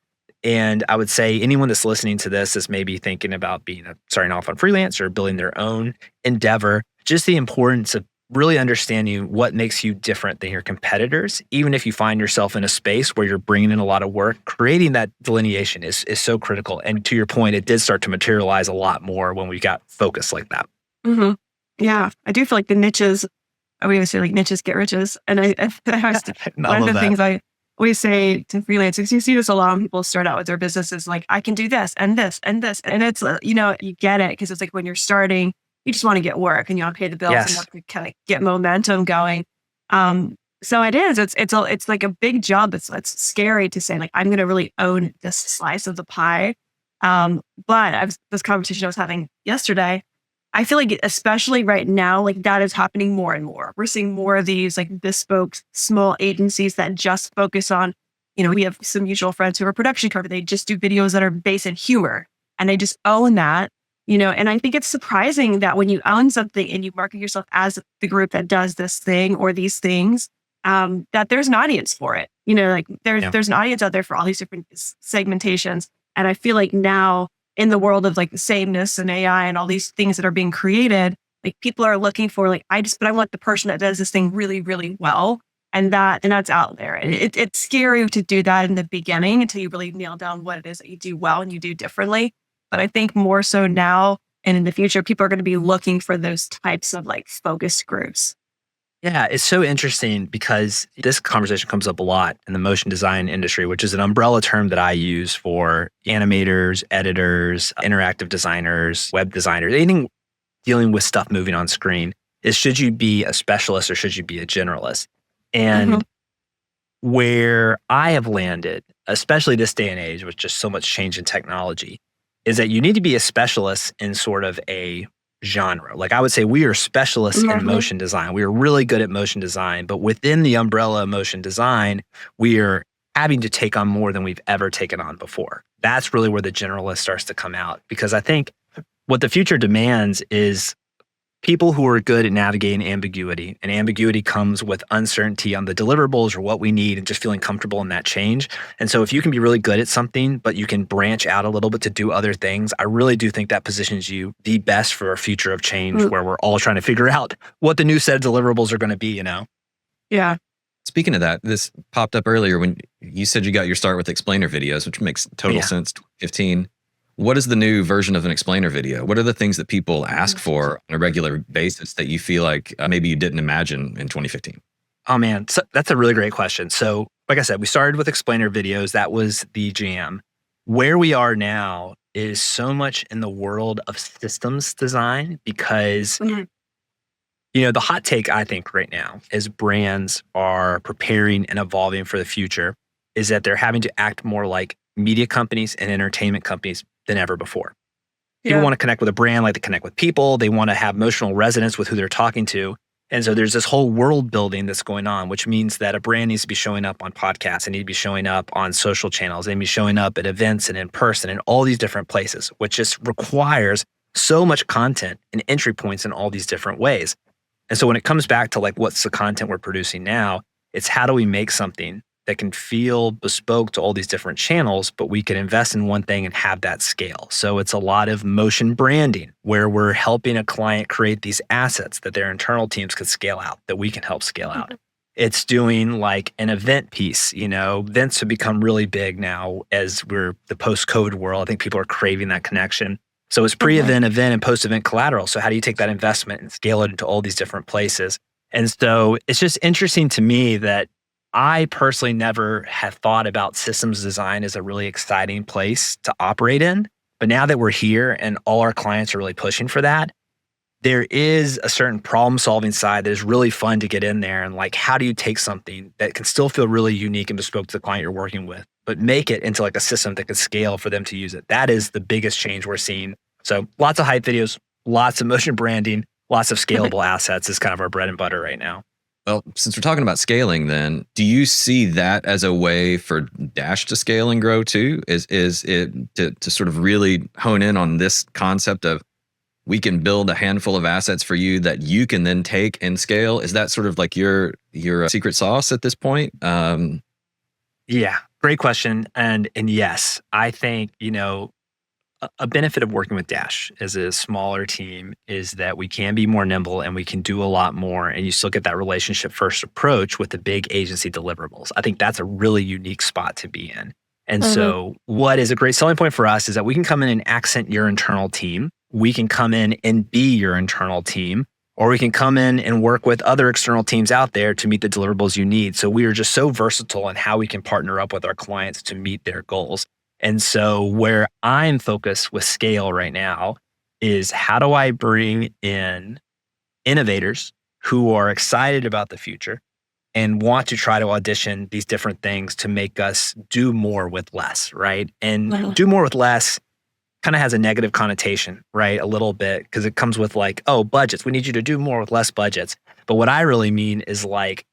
And I would say anyone that's listening to this is maybe thinking about starting off on freelance or building their own endeavor, just the importance of really understanding what makes you different than your competitors. Even if you find yourself in a space where you're bringing in a lot of work, creating that delineation is so critical. And to your point, it did start to materialize a lot more when we got focused like that. Yeah, I do feel like the niches, we always say like niches get riches. And one of the things I always say to freelancers, you see this a lot when people start out with their businesses, like I can do this and this and this. And it's, you get it because it's like when you're starting, you just want to get work and you want to pay the bills and you want to kind of get momentum going. So it is. It's like a big job. It's scary to say like I'm going to really own this slice of the pie. But this conversation I was having yesterday, I feel like especially right now, like that is happening more and more. We're seeing more of these like bespoke small agencies that just focus on, we have some mutual friends who are production company. They just do videos that are based in humor and they just own that. And I think it's surprising that when you own something and you market yourself as the group that does this thing or these things, that there's an audience for it. There's an audience out there for all these different segmentations. And I feel like now in the world of like the sameness and AI and all these things that are being created, like people are looking for like, but I want the person that does this thing really, really well. And that's out there. And it's scary to do that in the beginning until you really nail down what it is that you do well and you do differently. But I think more so now and in the future, people are going to be looking for those types of like focused groups. Yeah, it's so interesting because this conversation comes up a lot in the motion design industry, which is an umbrella term that I use for animators, editors, interactive designers, web designers, anything dealing with stuff moving on screen is should you be a specialist or should you be a generalist? And where I have landed, especially this day and age with just so much change in technology, is that you need to be a specialist in sort of a genre. Like I would say we are specialists in motion design. We are really good at motion design, but within the umbrella of motion design, we are having to take on more than we've ever taken on before. That's really where the generalist starts to come out because I think what the future demands is people who are good at navigating ambiguity, and ambiguity comes with uncertainty on the deliverables or what we need and just feeling comfortable in that change. And so if you can be really good at something, but you can branch out a little bit to do other things, I really do think that positions you the best for a future of change where we're all trying to figure out what the new set of deliverables are going to be, Yeah. Speaking of that, this popped up earlier when you said you got your start with explainer videos, which makes total sense, 2015. What is the new version of an explainer video? What are the things that people ask for on a regular basis that you feel like maybe you didn't imagine in 2015? Oh man, so that's a really great question. So like I said, we started with explainer videos. That was the jam. Where we are now is so much in the world of systems design because, the hot take I think right now as brands are preparing and evolving for the future is that they're having to act more like media companies and entertainment companies than ever before. People want to connect with a brand like they connect with people. They want to have emotional resonance with who they're talking to. And so there's this whole world building that's going on, which means that a brand needs to be showing up on podcasts. They need to be showing up on social channels. They need to be showing up at events and in person and all these different places, which just requires so much content and entry points in all these different ways. And so when it comes back to like, what's the content we're producing now, it's how do we make something that can feel bespoke to all these different channels, but we can invest in one thing and have that scale. So it's a lot of motion branding where we're helping a client create these assets that their internal teams could scale out, that we can help scale out. It's doing like an event piece, events have become really big now as we're the post-COVID world. I think people are craving that connection. So it's pre-event, event, and post-event collateral. So how do you take that investment and scale it into all these different places? And so it's just interesting to me that I personally never have thought about systems design as a really exciting place to operate in. But now that we're here and all our clients are really pushing for that, there is a certain problem solving side that is really fun to get in there. And like, how do you take something that can still feel really unique and bespoke to the client you're working with, but make it into like a system that can scale for them to use it? That is the biggest change we're seeing. So lots of hype videos, lots of motion branding, lots of scalable assets is kind of our bread and butter right now. Well, since we're talking about scaling, then do you see that as a way for Dash to scale and grow too? Is it to sort of really hone in on this concept of we can build a handful of assets for you that you can then take and scale? Is that sort of like your secret sauce at this point? Yeah, great question. And yes, I think, a benefit of working with Dash as a smaller team is that we can be more nimble and we can do a lot more. And you still get that relationship first approach with the big agency deliverables. I think that's a really unique spot to be in. And so what is a great selling point for us is that we can come in and accent your internal team. We can come in and be your internal team, or we can come in and work with other external teams out there to meet the deliverables you need. So we are just so versatile in how we can partner up with our clients to meet their goals. And so where I'm focused with scale right now is how do I bring in innovators who are excited about the future and want to try to audition these different things to make us do more with less, right? And do more with less kind of has a negative connotation, right? A little bit, because it comes with like, oh, budgets. We need you to do more with less budgets. But what I really mean is like,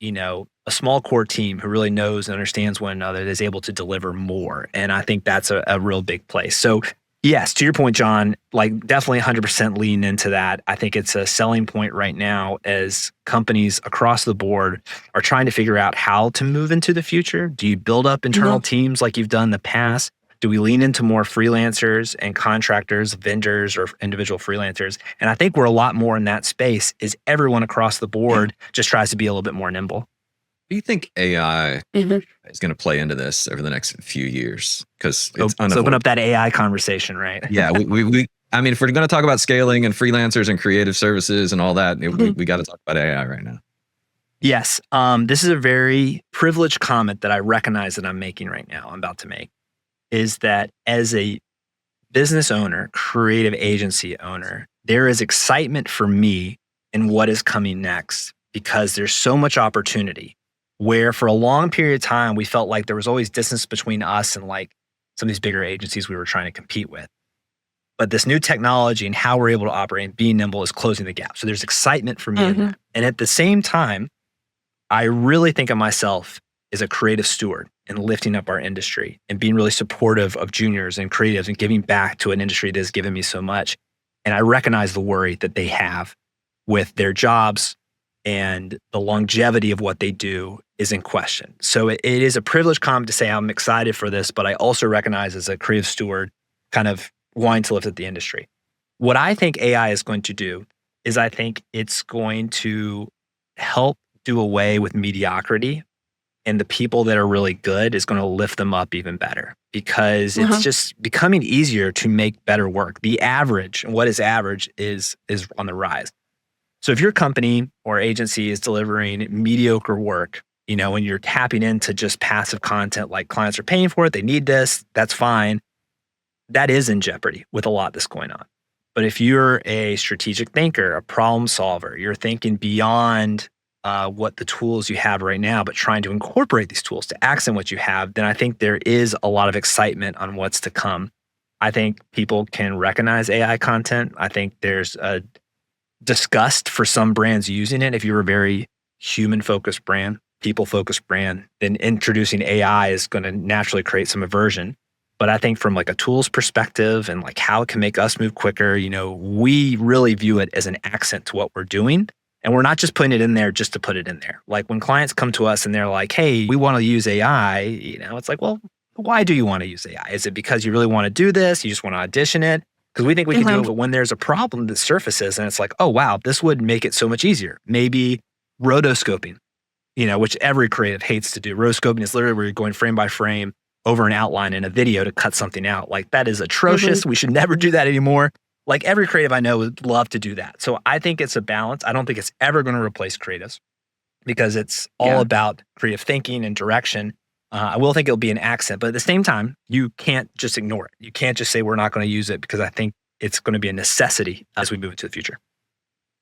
a small core team who really knows and understands one another that is able to deliver more. And I think that's a real big place. So yes, to your point, John, like definitely 100% lean into that. I think it's a selling point right now as companies across the board are trying to figure out how to move into the future. Do you build up internal teams like you've done in the past? Do we lean into more freelancers and contractors, vendors, or individual freelancers? And I think we're a lot more in that space is everyone across the board just tries to be a little bit more nimble. Do you think AI is going to play into this over the next few years? Because it's let's open up that AI conversation, right? Yeah, I mean, if we're going to talk about scaling and freelancers and creative services and all that, we got to talk about AI right now. Yes, this is a very privileged comment that I recognize that I'm making right now. I'm about to make is that as a business owner, creative agency owner, there is excitement for me in what is coming next because there's so much opportunity. Where for a long period of time, we felt like there was always distance between us and like some of these bigger agencies we were trying to compete with. But this new technology and how we're able to operate and be nimble is closing the gap. So there's excitement for me in that. And at the same time, I really think of myself as a creative steward and lifting up our industry and being really supportive of juniors and creatives and giving back to an industry that has given me so much. And I recognize the worry that they have with their jobs and the longevity of what they do is in question. So it is a privileged comment to say I'm excited for this, but I also recognize as a creative steward kind of wanting to lift up the industry. What I think AI is going to do is I think it's going to help do away with mediocrity, and the people that are really good is going to lift them up even better because it's just becoming easier to make better work. The average, and what is average, is on the rise. So if your company or agency is delivering mediocre work, when you're tapping into just passive content, like clients are paying for it, they need this, that's fine. That is in jeopardy with a lot that's going on. But if you're a strategic thinker, a problem solver, you're thinking beyond what the tools you have right now, but trying to incorporate these tools to accent what you have, then I think there is a lot of excitement on what's to come. I think people can recognize AI content. I think there's a disgust for some brands using it. If you're a very human-focused brand, people-focused brand, then introducing AI is going to naturally create some aversion. But I think from like a tools perspective and like how it can make us move quicker, we really view it as an accent to what we're doing. And we're not just putting it in there just to put it in there. Like when clients come to us and they're like, hey, we want to use AI, it's like, well, why do you want to use AI? Is it because you really want to do this? You just want to audition it? Because we think we can do it, but when there's a problem that surfaces and it's like, oh, wow, this would make it so much easier. Maybe rotoscoping, which every creative hates to do. Rotoscoping is literally where you're going frame by frame over an outline in a video to cut something out. Like that is atrocious. We should never do that anymore. Like every creative I know would love to do that. So I think it's a balance. I don't think it's ever going to replace creatives because it's all about creative thinking and direction. I will think it'll be an accent, but at the same time, you can't just ignore it. You can't just say we're not going to use it, because I think it's going to be a necessity as we move into the future.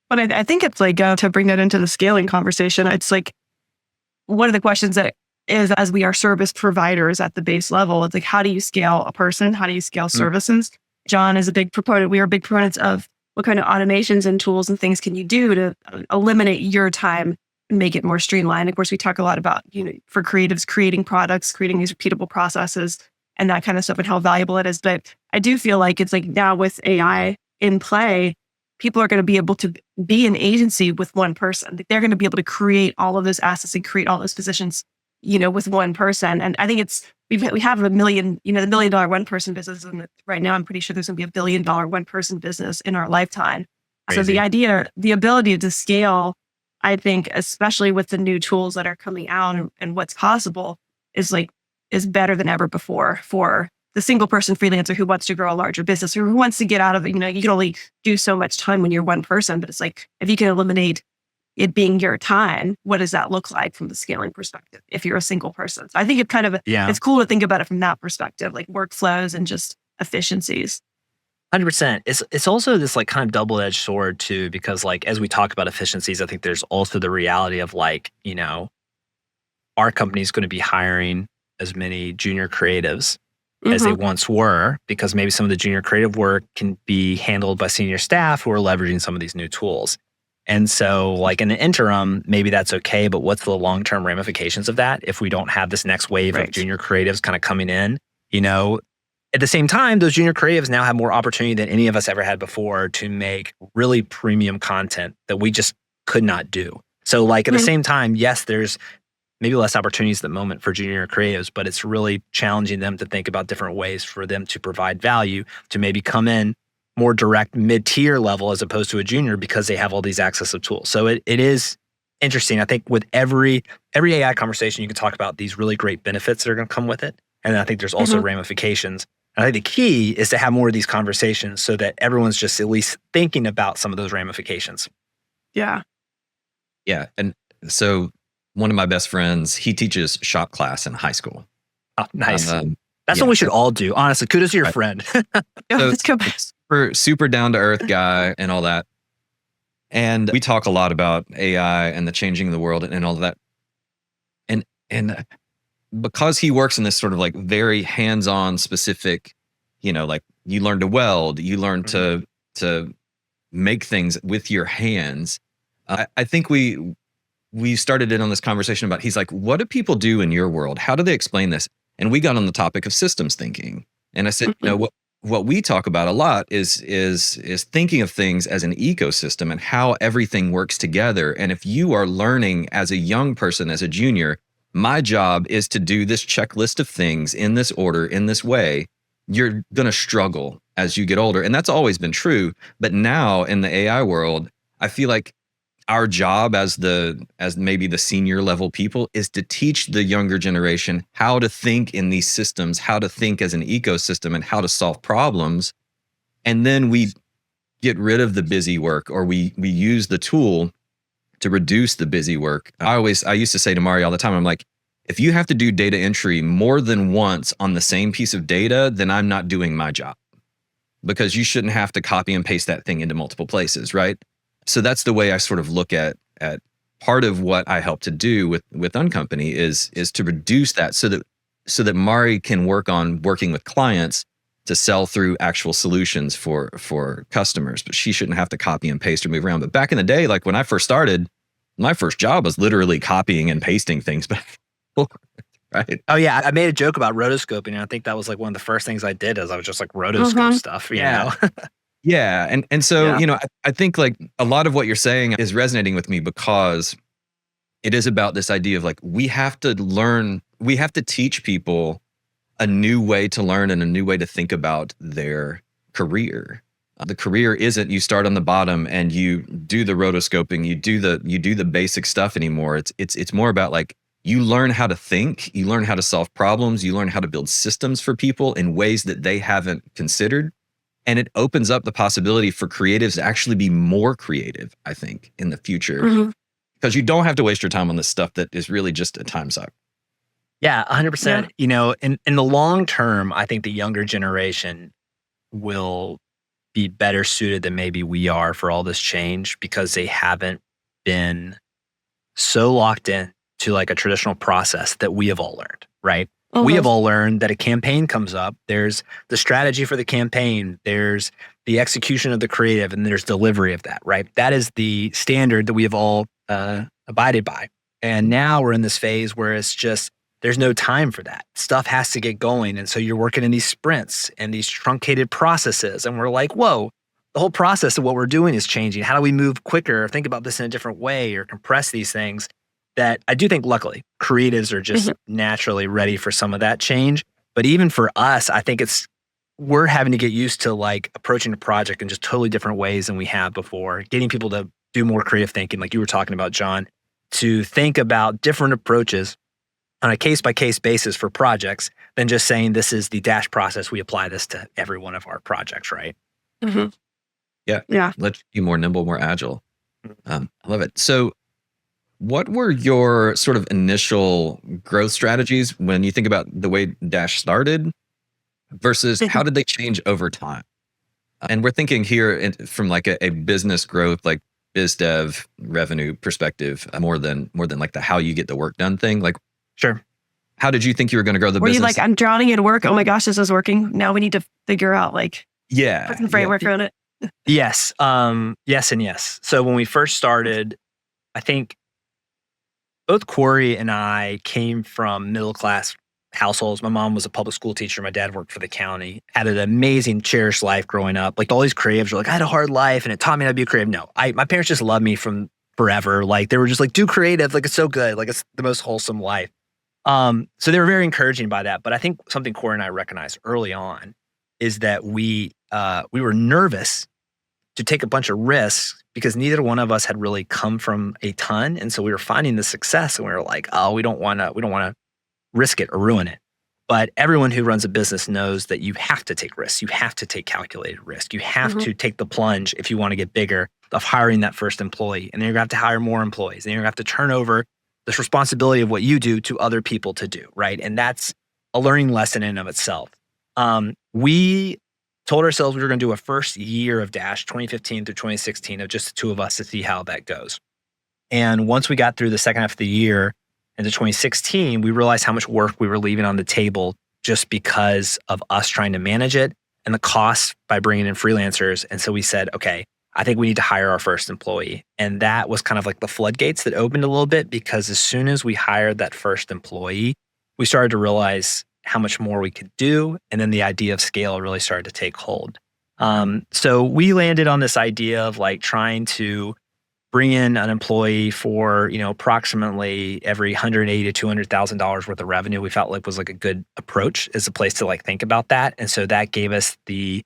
But I think it's like, to bring that into the scaling conversation, it's like one of the questions that is, as we are service providers at the base level, it's like, how do you scale a person? How do you scale services? John is a big proponent. We are big proponents of what kind of automations and tools and things can you do to eliminate your time and make it more streamlined. Of course, we talk a lot about, for creatives, creating products, creating these repeatable processes and that kind of stuff and how valuable it is. But I do feel like it's like now with AI in play, people are going to be able to be an agency with one person. They're going to be able to create all of those assets and create all those positions, with one person. And I think we have the $1 million one person business. And right now, I'm pretty sure there's going to be $1 billion one person business in our lifetime. Crazy. So the ability to scale, I think, especially with the new tools that are coming out and what's possible is better than ever before for the single person freelancer who wants to grow a larger business or who wants to get out of it. You can only do so much time when you're one person, but it's like, if you can eliminate it being your time, what does that look like from the scaling perspective if you're a single person? So I think it's kind of, it's cool to think about it from that perspective, like workflows and just efficiencies. 100%. It's also this like kind of double-edged sword too, because like, as we talk about efficiencies, I think there's also the reality of like, our company is going to be hiring as many junior creatives as they once were, because maybe some of the junior creative work can be handled by senior staff who are leveraging some of these new tools. And so like in the interim, maybe that's okay, but what's the long-term ramifications of that if we don't have this next wave of junior creatives kind of coming in? At the same time, those junior creatives now have more opportunity than any of us ever had before to make really premium content that we just could not do. So like at the same time, yes, there's maybe less opportunities at the moment for junior creatives, but it's really challenging them to think about different ways for them to provide value, to maybe come in more direct mid-tier level as opposed to a junior because they have all these access of tools. So it is interesting. I think with every AI conversation, you can talk about these really great benefits that are going to come with it. And I think there's also ramifications. And I think the key is to have more of these conversations so that everyone's just at least thinking about some of those ramifications. Yeah. Yeah. And so one of my best friends, he teaches shop class in high school. Oh, nice. That's what we should all do. Honestly, kudos to your friend. Super down to earth guy and all that. And we talk a lot about AI and the changing of the world and all of that. And because he works in this sort of like very hands-on specific, like you learn to weld, you learn to make things with your hands. I think we started in on this conversation about, he's like, what do people do in your world? How do they explain this? And we got on the topic of systems thinking. And I said, what we talk about a lot is thinking of things as an ecosystem and how everything works together. And if you are learning as a young person, as a junior, my job is to do this checklist of things in this order, in this way. You're going to struggle as you get older. And that's always been true. But now in the AI world, I feel like our job as maybe the senior level people is to teach the younger generation how to think in these systems, how to think as an ecosystem and how to solve problems. And then we get rid of the busy work, or we use the tool to reduce the busy work. I used to say to Maari all the time, I'm like, if you have to do data entry more than once on the same piece of data, then I'm not doing my job, because you shouldn't have to copy and paste that thing into multiple places, right? So that's the way I sort of look at part of what I help to do with Uncompany is to reduce that so that Maari can work on working with clients to sell through actual solutions for customers, but she shouldn't have to copy and paste or move around. But back in the day, like when I first started, my first job was literally copying and pasting things back and forth, right? Oh yeah, I made a joke about rotoscoping, and I think that was like one of the first things I did. Is I was just like rotoscope stuff, you know. Yeah, and so I think like a lot of what you're saying is resonating with me, because it is about this idea of like we have to teach people a new way to learn and a new way to think about their career. The career isn't you start on the bottom and you do the rotoscoping, you do the basic stuff anymore. It's more about like you learn how to think, you learn how to solve problems, you learn how to build systems for people in ways that they haven't considered. And it opens up the possibility for creatives to actually be more creative, I think, in the future. Because you don't have to waste your time on this stuff that is really just a time suck. Yeah, 100%. You know, in the long term, I think the younger generation will be better suited than maybe we are for all this change because they haven't been so locked in to like a traditional process that we have all learned, right? We have all learned that a campaign comes up. There's the strategy for the campaign. There's the execution of the creative, and there's delivery of that, right? That is the standard that we have all abided by. And now we're in this phase where it's just, there's no time for that. Stuff has to get going. And so you're working in these sprints and these truncated processes. And we're like, whoa, the whole process of what we're doing is changing. How do we move quicker or think about this in a different way or compress these things? That I do think, luckily, creatives are just naturally ready for some of that change. But even for us, I think we're having to get used to like approaching a project in just totally different ways than we have before, getting people to do more creative thinking, like you were talking about, John, to think about different approaches on a case-by-case basis for projects than just saying this is the Dash process. We apply this to every one of our projects, right? Yeah. Let you be more nimble, more agile. I love it. So what were your sort of initial growth strategies when you think about the way Dash started versus how did they change over time? And we're thinking here from like a business growth, like biz dev revenue perspective, more than like the how you get the work done thing. Like, sure. How did you think you were going to grow the Were business? you like, I'm drowning in work. Oh my gosh, this is working. Now we need to figure out like put some framework on it. Yes. Yes and yes. So when we first started, I think both Corey and I came from middle-class households. My mom was a public school teacher. My dad worked for the county, had an amazing, cherished life growing up. Like all these creatives were like, I had a hard life and it taught me how to be a creative. No, my parents just loved me from forever. Like they were just like, do creative. Like it's so good. Like it's the most wholesome life. So they were very encouraging by that. But I think something Corey and I recognized early on is that we were nervous to take a bunch of risks because neither one of us had really come from a ton. And so we were finding the success and we were like, oh, we don't want to risk it or ruin it. But everyone who runs a business knows that you have to take risks. You have to take calculated risk. You have to take the plunge if you want to get bigger of hiring that first employee. And then you're going to have to hire more employees. And you're going to have to turn over this responsibility of what you do to other people to do, right? And that's a learning lesson in and of itself. We told ourselves we were going to do a first year of Dash, 2015 through 2016, of just the two of us to see how that goes. And once we got through the second half of the year into 2016, we realized how much work we were leaving on the table just because of us trying to manage it and the cost by bringing in freelancers. And so we said, okay, I think we need to hire our first employee. And that was kind of like the floodgates that opened a little bit because as soon as we hired that first employee, we started to realize how much more we could do. And then the idea of scale really started to take hold. So we landed on this idea of like trying to bring in an employee for, approximately every $180,000 to $200,000 worth of revenue. We felt like was like a good approach as a place to like think about that. And so that gave us the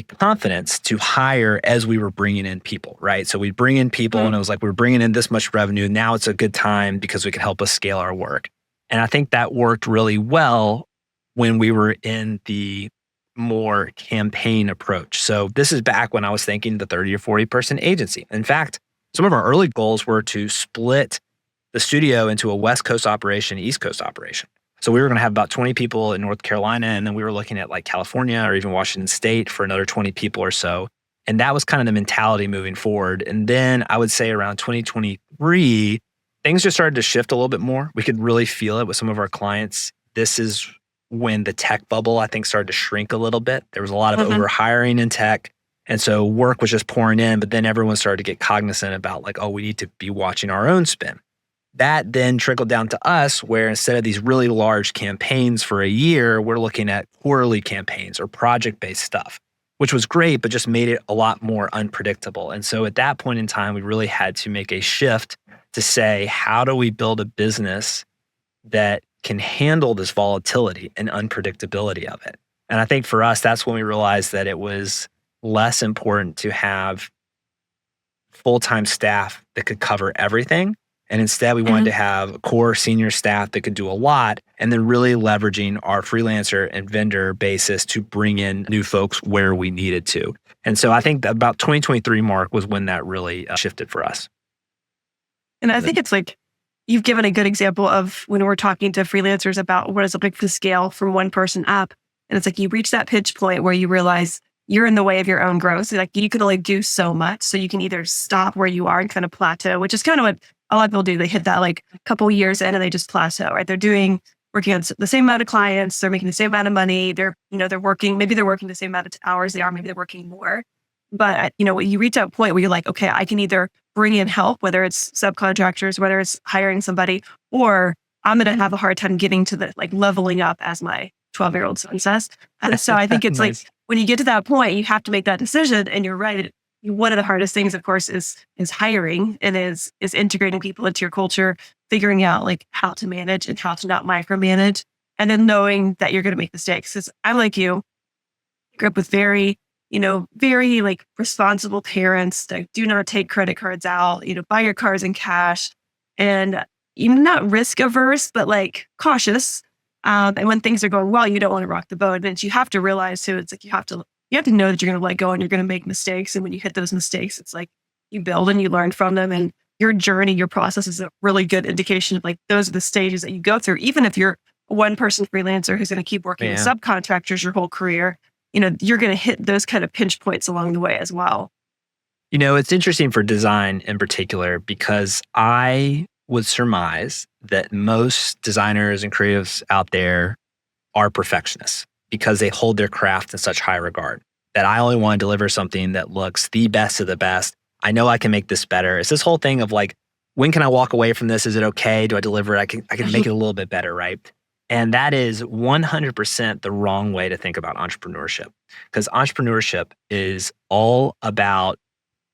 confidence to hire as we were bringing in people, right? So we'd bring in people and it was like, we're bringing in this much revenue. Now it's a good time because we can help us scale our work. And I think that worked really well when we were in the more campaign approach. So this is back when I was thinking the 30 or 40 person agency. In fact, some of our early goals were to split the studio into a West Coast operation, East Coast operation. So we were going to have about 20 people in North Carolina, and then we were looking at like California or even Washington State for another 20 people or so. And that was kind of the mentality moving forward. And then I would say around 2023, things just started to shift a little bit more. We could really feel it with some of our clients. This is when the tech bubble, I think, started to shrink a little bit. There was a lot of overhiring in tech. And so work was just pouring in, but then everyone started to get cognizant about like, oh, we need to be watching our own spend. That then trickled down to us where instead of these really large campaigns for a year, we're looking at quarterly campaigns or project-based stuff, which was great, but just made it a lot more unpredictable. And so at that point in time, we really had to make a shift to say, how do we build a business that can handle this volatility and unpredictability of it? And I think for us, that's when we realized that it was less important to have full-time staff that could cover everything. And instead, we wanted to have a core senior staff that could do a lot, and then really leveraging our freelancer and vendor basis to bring in new folks where we needed to. And so I think that about 2023 mark was when that really shifted for us. And I think it's like, you've given a good example of when we're talking to freelancers about what does it look like to scale from one person up. And it's like you reach that pitch point where you realize you're in the way of your own growth. So like you can only do so much. So you can either stop where you are and kind of plateau, which is kind of what a lot of people do. They hit that like a couple years in and they just plateau, right? They're working on the same amount of clients. They're making the same amount of money. They're working the same amount of hours they are. Maybe they're working more. But, you reach that point where you're like, okay, I can either bring in help, whether it's subcontractors, whether it's hiring somebody, or I'm going to have a hard time getting to the like leveling up, as my 12-year-old son says. And so I think it's Nice. like when you get to that point, you have to make that decision. And you're right. One of the hardest things, of course, is hiring and is integrating people into your culture, figuring out like how to manage and how to not micromanage, and then knowing that you're going to make mistakes. Because I'm like you, grew up with very like responsible parents that do not take credit cards out, buy your cars in cash, and not risk averse, but like cautious. And when things are going well, you don't want to rock the boat. And you have to realize too, it's like you have to know that you're going to let go and you're going to make mistakes. And when you hit those mistakes, it's like you build and you learn from them. And your journey, your process is a really good indication of like those are the stages that you go through. Even if you're a one-person freelancer who's going to keep working with subcontractors your whole career, you're going to hit those kind of pinch points along the way as well. It's interesting for design in particular, because I would surmise that most designers and creatives out there are perfectionists because they hold their craft in such high regard that I only want to deliver something that looks the best of the best. I know I can make this better. It's this whole thing of like, when can I walk away from this? Is it okay? Do I deliver it? I can make it a little bit better, right? And that is 100% the wrong way to think about entrepreneurship, because entrepreneurship is all about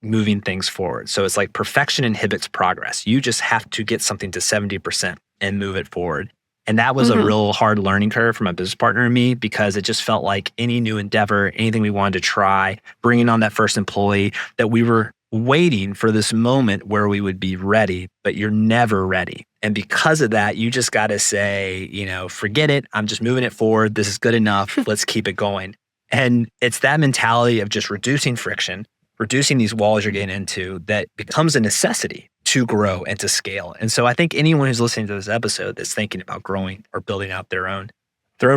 moving things forward. So it's like perfection inhibits progress. You just have to get something to 70% and move it forward. And that was a real hard learning curve for my business partner and me, because it just felt like any new endeavor, anything we wanted to try, bringing on that first employee, that we were waiting for this moment where we would be ready, but you're never ready. And because of that, you just got to say, forget it. I'm just moving it forward. This is good enough. Let's keep it going. And it's that mentality of just reducing friction, reducing these walls you're getting into, that becomes a necessity to grow and to scale. And so I think anyone who's listening to this episode that's thinking about growing or building out their own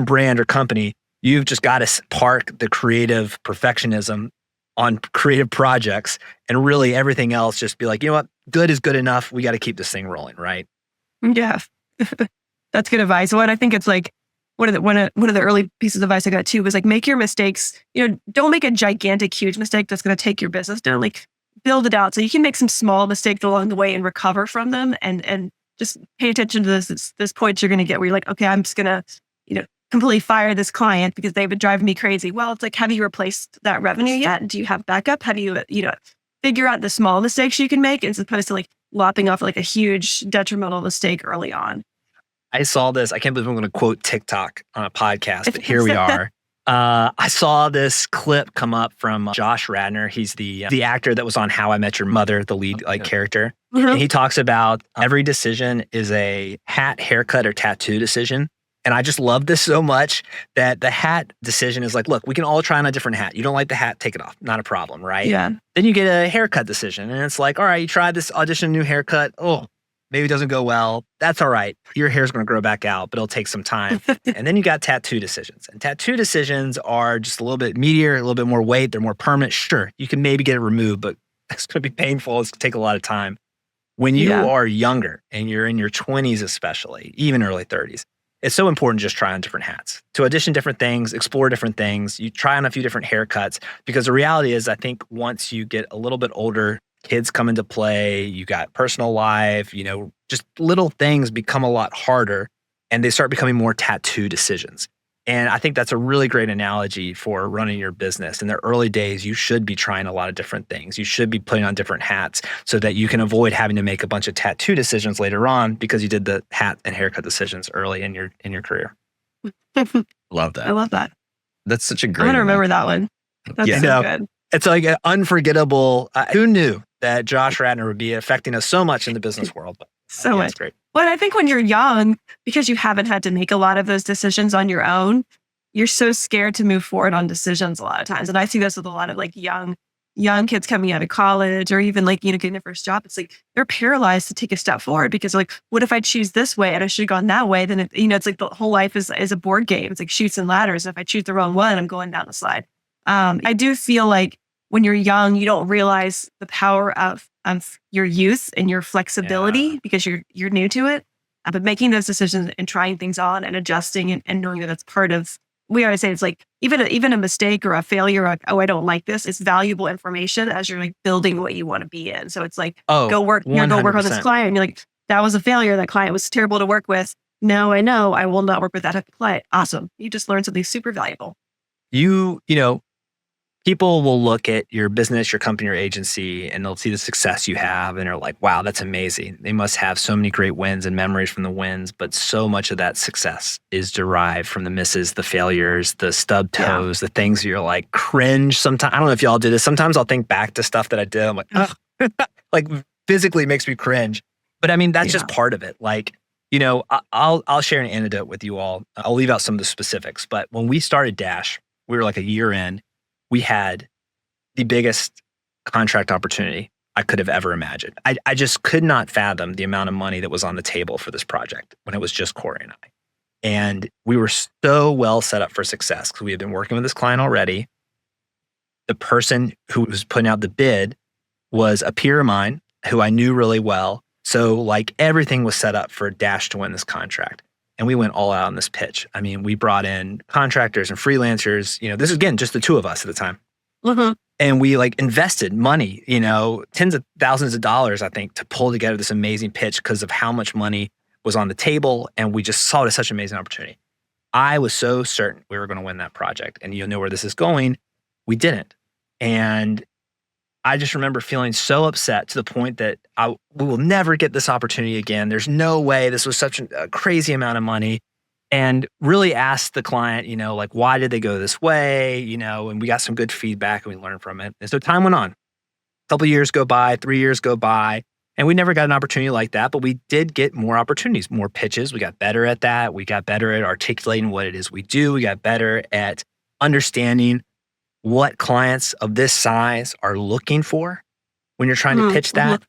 brand or company, you've just got to park the creative perfectionism on creative projects, and really everything else just be like, you know what, good is good enough. We got to keep this thing rolling, right? Yeah, that's good advice. Well, I think it's like one of the early pieces of advice I got too was like, make your mistakes. Don't make a gigantic, huge mistake that's going to take your business down. Like, build it out so you can make some small mistakes along the way and recover from them, and just pay attention to this point you're going to get where you're like, okay, I'm just going to completely fire this client because they've been driving me crazy. Well, it's like, have you replaced that revenue yet? Do you have backup? Have you figure out the small mistakes you can make as opposed to like lopping off like a huge detrimental mistake early on? I saw this. I can't believe I'm going to quote TikTok on a podcast, but here we are. I saw this clip come up from Josh Radnor. He's the actor that was on How I Met Your Mother, the lead character. And he talks about every decision is a hat, haircut, or tattoo decision. And I just love this so much that the hat decision is like, look, we can all try on a different hat. You don't like the hat, take it off. Not a problem, right? Yeah. Then you get a haircut decision. And it's like, all right, you tried this audition new haircut. Oh, maybe it doesn't go well. That's all right. Your hair's going to grow back out, but it'll take some time. And then you got tattoo decisions. And tattoo decisions are just a little bit meatier, a little bit more weight. They're more permanent. Sure, you can maybe get it removed, but it's going to be painful. It's going to take a lot of time. When you are younger and you're in your 20s especially, even early 30s, it's so important to just try on different hats, to audition different things, explore different things. You try on a few different haircuts, because the reality is, I think once you get a little bit older, kids come into play, you got personal life, just little things become a lot harder, and they start becoming more tattoo decisions. And I think that's a really great analogy for running your business. In the early days, you should be trying a lot of different things. You should be putting on different hats so that you can avoid having to make a bunch of tattoo decisions later on because you did the hat and haircut decisions early in your career. Love that. I love that. That's such a great. I'm going to remember that one. That's so good. It's like an unforgettable. Who knew that Josh Radnor would be affecting us so much in the business world? But so much. It's great. Well, I think when you're young, because you haven't had to make a lot of those decisions on your own, you're so scared to move forward on decisions a lot of times. And I see this with a lot of like young young kids coming out of college or even like, getting their first job, it's like they're paralyzed to take a step forward because like, what if I choose this way and I should have gone that way? Then, it's like the whole life is a board game. It's like chutes and ladders. If I choose the wrong one, I'm going down the slide. I do feel like when you're young, you don't realize the power of your youth and your flexibility because you're new to it. But making those decisions and trying things on and adjusting and knowing that that's part of, we always say it's like even a mistake or a failure, like, oh, I don't like this. It's valuable information as you're like building what you want to be in. So it's like, go work on this client. And you're like, that was a failure. That client was terrible to work with. Now I know I will not work with that type of client. Awesome. You just learned something super valuable. People will look at your business, your company, your agency, and they'll see the success you have and are like, wow, that's amazing. They must have so many great wins and memories from the wins, but so much of that success is derived from the misses, the failures, the stub toes, the things you're like cringe sometimes. I don't know if y'all do this. Sometimes I'll think back to stuff that I did. I'm like, ugh. Like physically makes me cringe. But I mean, that's just part of it. Like, I'll share an anecdote with you all. I'll leave out some of the specifics, but when we started Dash, we were like a year in. We had the biggest contract opportunity I could have ever imagined. I just could not fathom the amount of money that was on the table for this project when it was just Corey and I. And we were so well set up for success because we had been working with this client already. The person who was putting out the bid was a peer of mine who I knew really well. So like everything was set up for Dash to win this contract. And we went all out on this pitch. I mean, we brought in contractors and freelancers. This is, again, just the two of us at the time. And we like invested money, tens of thousands of dollars, I think, to pull together this amazing pitch because of how much money was on the table. And we just saw it as such an amazing opportunity. I was so certain we were going to win that project. And you'll know where this is going. We didn't. And I just remember feeling so upset to the point that we will never get this opportunity again. There's no way. This was such a crazy amount of money. And really asked the client, like, why did they go this way? And we got some good feedback and we learned from it. And so time went on. A couple of years go by, 3 years go by, and we never got an opportunity like that. But we did get more opportunities, more pitches. We got better at that. We got better at articulating what it is we do. We got better at understanding what clients of this size are looking for when you're trying to pitch that.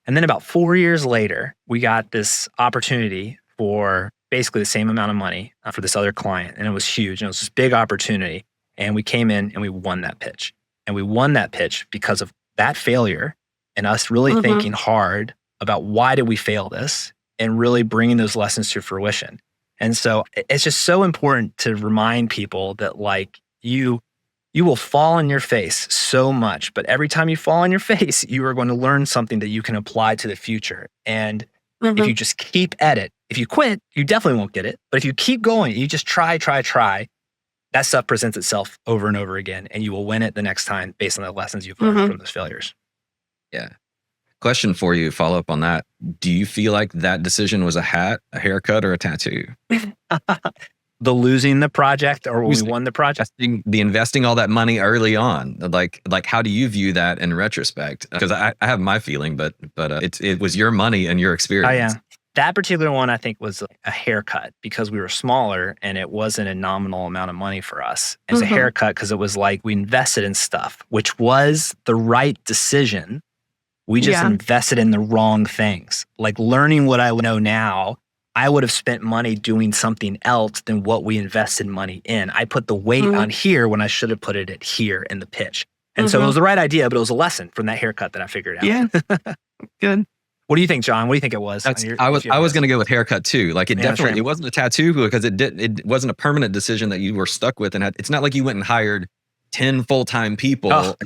And then about 4 years later, we got this opportunity for basically the same amount of money for this other client. And it was huge. And it was this big opportunity. And we came in and we won that pitch. And we won that pitch because of that failure and us really thinking hard about why did we fail this and really bringing those lessons to fruition. And so it's just so important to remind people that like you will fall on your face so much, but every time you fall on your face, you are going to learn something that you can apply to the future. And if you just keep at it, if you quit, you definitely won't get it. But if you keep going, you just try, that stuff presents itself over and over again, and you will win it the next time based on the lessons you've learned from those failures. Yeah. Question for you, follow up on that. Do you feel like that decision was a hat, a haircut, or a tattoo? The losing the project or when we won the project? The investing all that money early on. Like how do you view that in retrospect? Because I have my feeling, but it was your money and your experience. Oh, yeah. That particular one, I think, was a haircut because we were smaller and it wasn't a nominal amount of money for us. It was a haircut because it was like we invested in stuff, which was the right decision. We just invested in the wrong things. Like learning what I know now, I would have spent money doing something else than what we invested money in. I put the weight on here when I should have put it at here in the pitch. And so it was the right idea, but it was a lesson from that haircut that I figured out. Yeah. Good. What do you think, John? What do you think it was? I was going to go with haircut too. Like it wasn't a tattoo because it wasn't a permanent decision that you were stuck with. And it's not like you went and hired 10 full-time people.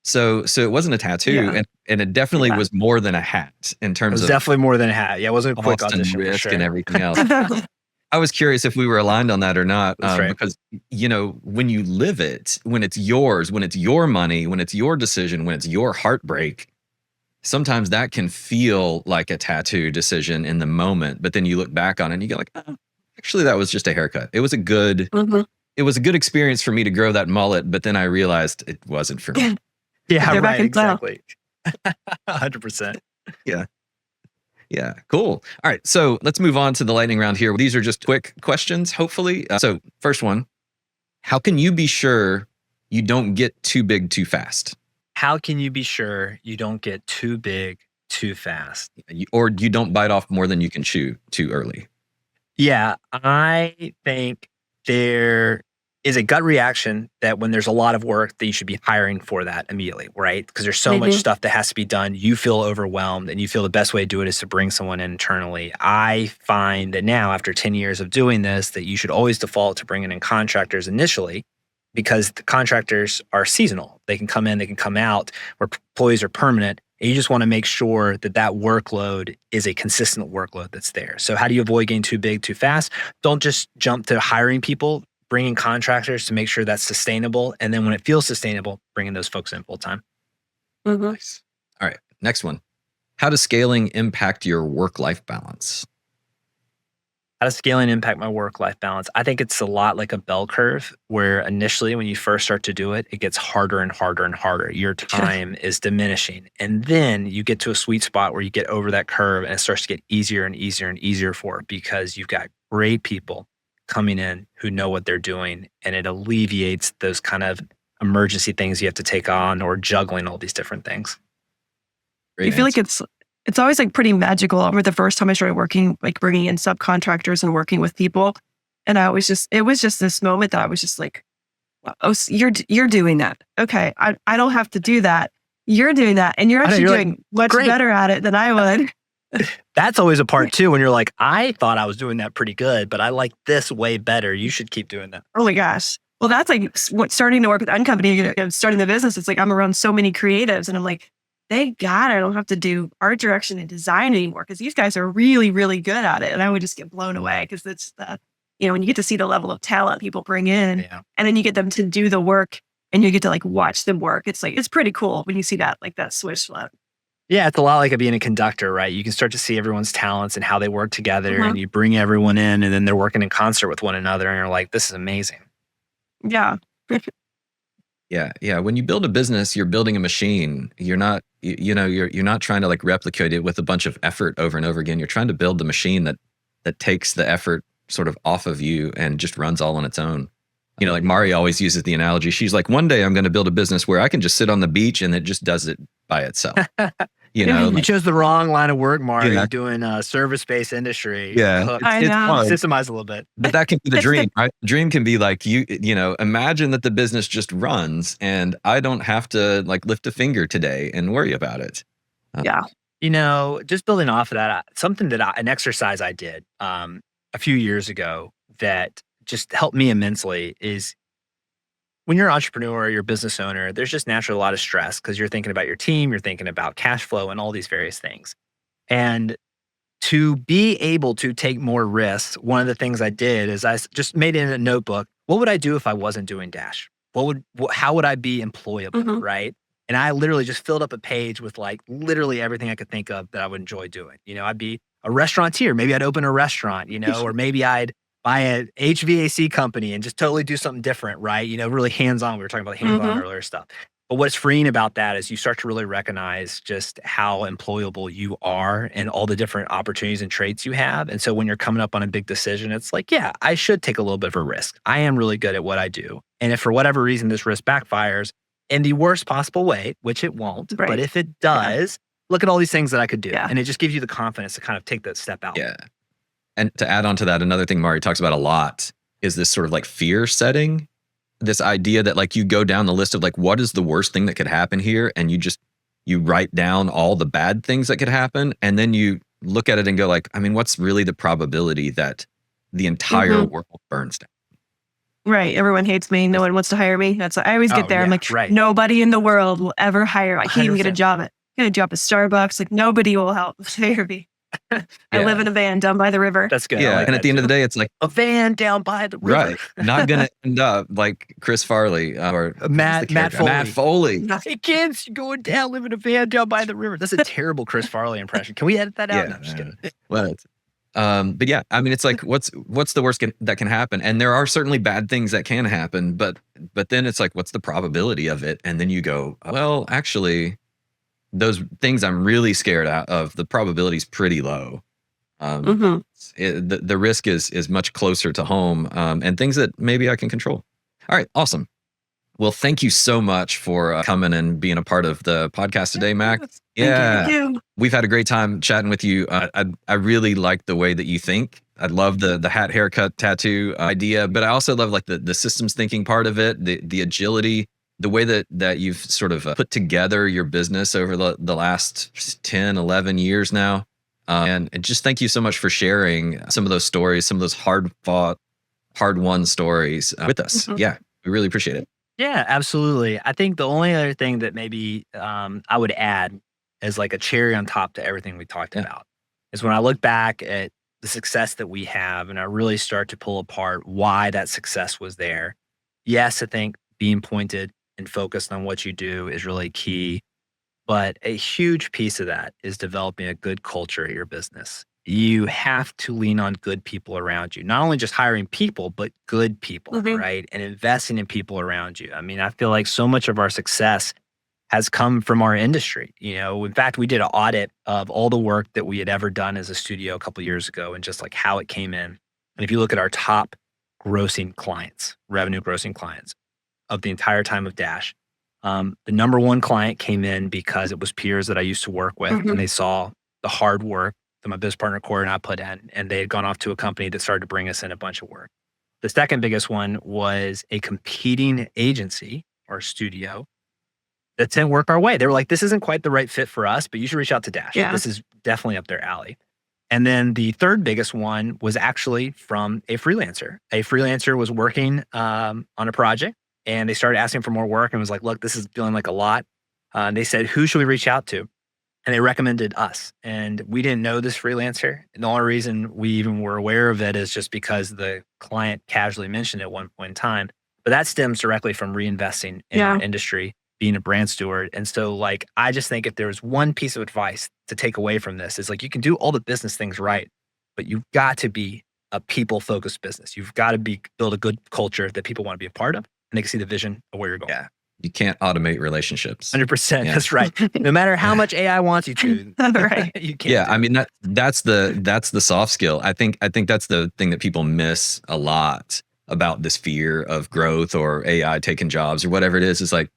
So it wasn't a tattoo, and it definitely was more than a hat in terms of. It was definitely more than a hat. Yeah, it wasn't a quick audition risk and everything else. I was curious if we were aligned on that or not, because when you live it, when it's yours, when it's your money, when it's your decision, when it's your heartbreak, sometimes that can feel like a tattoo decision in the moment. But then you look back on it and you go like, oh, actually, that was just a haircut. It was a good. It was a good experience for me to grow that mullet, but then I realized it wasn't for me. Yeah, right, exactly. 100%. Yeah, cool. All right, so let's move on to the lightning round here. These are just quick questions, hopefully. So first one, how can you be sure you don't get too big too fast. How can you be sure you don't get too big too fast? Or you don't bite off more than you can chew too early. Yeah, I think there is a gut reaction that when there's a lot of work that you should be hiring for that immediately, right? Because there's so much stuff that has to be done. You feel overwhelmed and you feel the best way to do it is to bring someone in internally. I find that now after 10 years of doing this, that you should always default to bringing in contractors initially because the contractors are seasonal. They can come in, they can come out, where employees are permanent. And you just want to make sure that that workload is a consistent workload that's there. So how do you avoid getting too big too fast? Don't just jump to hiring people. Bring in contractors to make sure that's sustainable. And then when it feels sustainable, bringing those folks in full time. Nice. All right. Next one. How does scaling impact your work-life balance? How does scaling impact my work-life balance? I think it's a lot like a bell curve where initially when you first start to do it, it gets harder and harder and harder. Your time is diminishing. And then you get to a sweet spot where you get over that curve and it starts to get easier and easier and easier for it because you've got great people coming in who know what they're doing, and it alleviates those kind of emergency things you have to take on or juggling all these different things. I feel like it's always like pretty magical. I remember the first time I started working, like bringing in subcontractors and working with people, and it was just this moment that I was just like, oh, you're doing that. Okay, I don't have to do that. You're doing that, and you're actually doing much better at it than I would. That's always a part too when you're like, I thought I was doing that pretty good, but I like this way better. You should keep doing that. Oh my gosh. Well, that's like starting to work with Uncompany, starting the business. It's like I'm around so many creatives and I'm like, thank God I don't have to do art direction and design anymore because these guys are really, really good at it. And I would just get blown away because it's when you get to see the level of talent people bring in and then you get them to do the work and you get to like watch them work. It's like, it's pretty cool when you see that, like that switch flip. Yeah, it's a lot like being a conductor, right? You can start to see everyone's talents and how they work together and you bring everyone in and then they're working in concert with one another and you're like, this is amazing. Yeah. Yeah. When you build a business, you're building a machine. You're not, you're not trying to like replicate it with a bunch of effort over and over again. You're trying to build the machine that takes the effort sort of off of you and just runs all on its own. Like Maari always uses the analogy. She's like, one day I'm going to build a business where I can just sit on the beach and it just does it by itself. You chose the wrong line of work, Maari. You're doing service-based industry. Yeah, I know. Systemize a little bit. But that can be the dream, right? The dream can be like, imagine that the business just runs and I don't have to like lift a finger today and worry about it. Yeah. Just building off of that, an exercise I did a few years ago that just helped me immensely is when you're an entrepreneur, you're a business owner, there's just naturally a lot of stress because you're thinking about your team, you're thinking about cash flow and all these various things. And to be able to take more risks, one of the things I did is I just made it in a notebook. What would I do if I wasn't doing Dash? How would I be employable, right? And I literally just filled up a page with like literally everything I could think of that I would enjoy doing. I'd be a restaurateur. Maybe I'd open a restaurant, or maybe I'd buy an HVAC company and just totally do something different, right? Really hands-on. We were talking about hands-on earlier stuff. But what's freeing about that is you start to really recognize just how employable you are and all the different opportunities and traits you have. And so when you're coming up on a big decision, it's like, yeah, I should take a little bit of a risk. I am really good at what I do. And if for whatever reason this risk backfires in the worst possible way, which it won't, but if it does, look at all these things that I could do. And it just gives you the confidence to kind of take that step out. Yeah. And to add on to that, another thing Maari talks about a lot is this sort of like fear setting, this idea that like you go down the list of like, what is the worst thing that could happen here? And you write down all the bad things that could happen. And then you look at it and go like, what's really the probability that the entire world burns down? Right. Everyone hates me. No one wants to hire me. I always get there. I'm like, nobody in the world will ever hire. I can't even get a job at Starbucks. Like nobody will help hire me. I live in a van down by the river. That's good. Yeah. And at the end of the day, it's like a van down by the river. Right. Not going to end up like Chris Farley or Matt Foley. Matt Foley. Hey kids, you're going down, live in a van down by the river. That's a terrible Chris Farley impression. Can we edit that out? Yeah, no, I'm just kidding. Well, but yeah, it's like what's the worst that can happen? And there are certainly bad things that can happen, but then it's like, what's the probability of it? And then you go, well, actually, those things I'm really scared of, the probability is pretty low. The risk is much closer to home, and things that maybe I can control. All right, awesome. Well, thank you so much for coming and being a part of the podcast today, Mac. Yeah. Thank you. We've had a great time chatting with you. I really like the way that you think. I love the hat, haircut, tattoo idea, but I also love like the systems thinking part of it, the agility, the way that you've sort of put together your business over the last 10, 11 years now. And just thank you so much for sharing some of those stories, some of those hard fought, hard won stories with us. Yeah, we really appreciate it. Yeah, absolutely. I think the only other thing that maybe I would add as like a cherry on top to everything we talked about is when I look back at the success that we have and I really start to pull apart why that success was there. Yes, I think being pointed and focused on what you do is really key. But a huge piece of that is developing a good culture at your business. You have to lean on good people around you, not only just hiring people, but good people, right? And investing in people around you. I mean, I feel like so much of our success has come from our industry. In fact, we did an audit of all the work that we had ever done as a studio a couple of years ago and just like how it came in. And if you look at our top grossing clients, revenue grossing clients of the entire time of Dash, the number one client came in because it was peers that I used to work with and they saw the hard work that my business partner Corey and I put in, and they had gone off to a company that started to bring us in a bunch of work. The second biggest one was a competing agency or studio that didn't work our way. They were like, this isn't quite the right fit for us, but you should reach out to Dash. Yeah. This is definitely up their alley. And then the third biggest one was actually from a freelancer. A freelancer was working on a project and they started asking for more work and was like, look, this is feeling like a lot. And they said, who should we reach out to? And they recommended us. And we didn't know this freelancer. And the only reason we even were aware of it is just because the client casually mentioned it at one point in time. But that stems directly from reinvesting in our industry, being a brand steward. And so like, I just think if there was one piece of advice to take away from this is like, you can do all the business things right, but you've got to be a people-focused business. You've got to build a good culture that people want to be a part of and they can see the vision of where you're going. Yeah. You can't automate relationships. 100%. Yeah. That's right. No matter how much AI wants you to, right. You can't. Yeah, I mean that's the soft skill. I think that's the thing that people miss a lot about this fear of growth or AI taking jobs or whatever it is. Is like,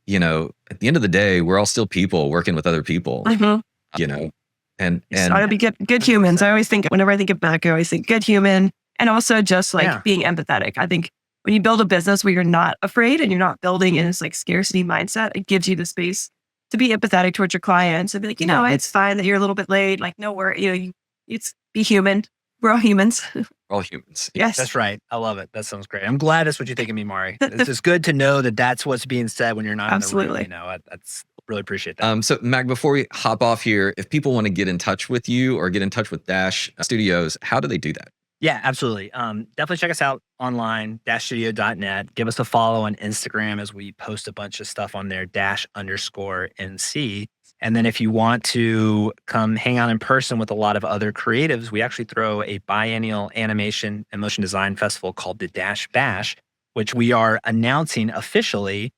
at the end of the day, we're all still people working with other people. And gotta be good humans. I always think whenever I think of Mac, I always think good human, and also just like being empathetic. I think when you build a business where you're not afraid and you're not building in this like scarcity mindset, it gives you the space to be empathetic towards your clients and be like, it's fine that you're a little bit late. Like, no worry, it's be human. We're all humans. We're all humans. Yes. That's right. I love it. That sounds great. I'm glad that's what you think of me, Maari. It's just good to know that that's what's being said when you're not Absolutely. in the room. That's really appreciate that. So Mac, before we hop off here, if people want to get in touch with you or get in touch with Dash Studios, how do they do that? Yeah, absolutely. Definitely check us out online, dashstudio.net. Give us a follow on Instagram as we post a bunch of stuff on there, _NC. And then if you want to come hang out in person with a lot of other creatives, we actually throw a biennial animation and motion design festival called the Dash Bash, which we are announcing officially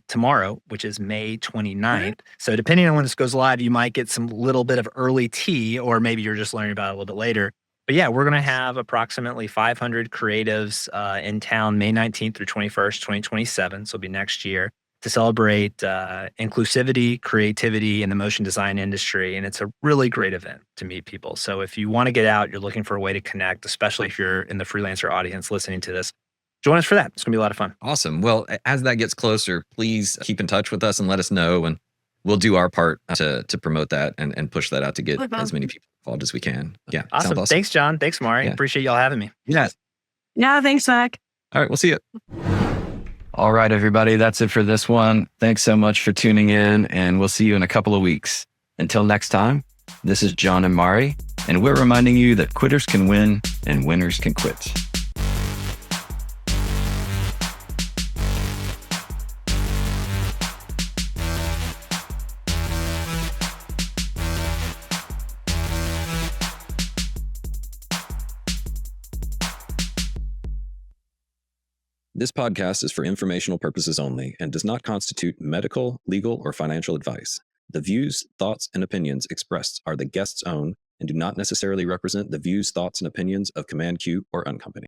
tomorrow, which is May 29th. So depending on when this goes live, you might get some little bit of early tea, or maybe you're just learning about it a little bit later. But yeah, we're going to have approximately 500 creatives in town May 19th through 21st, 2027. So it'll be next year to celebrate inclusivity, creativity in the motion design industry. And it's a really great event to meet people. So if you want to get out, you're looking for a way to connect, especially if you're in the freelancer audience listening to this, join us for that. It's going to be a lot of fun. Awesome. Well, as that gets closer, please keep in touch with us and let us know. And we'll do our part to promote that and push that out to get as many people involved as we can. Yeah. Awesome. Thanks, John. Thanks, Maari. Yeah. Appreciate y'all having me. Yeah. Yeah. Thanks, Mac. All right. We'll see you. All right, everybody. That's it for this one. Thanks so much for tuning in, and we'll see you in a couple of weeks. Until next time, this is John and Maari, and we're reminding you that quitters can win and winners can quit. This podcast is for informational purposes only and does not constitute medical, legal, or financial advice. The views, thoughts, and opinions expressed are the guest's own and do not necessarily represent the views, thoughts, and opinions of Command Q or Uncompany.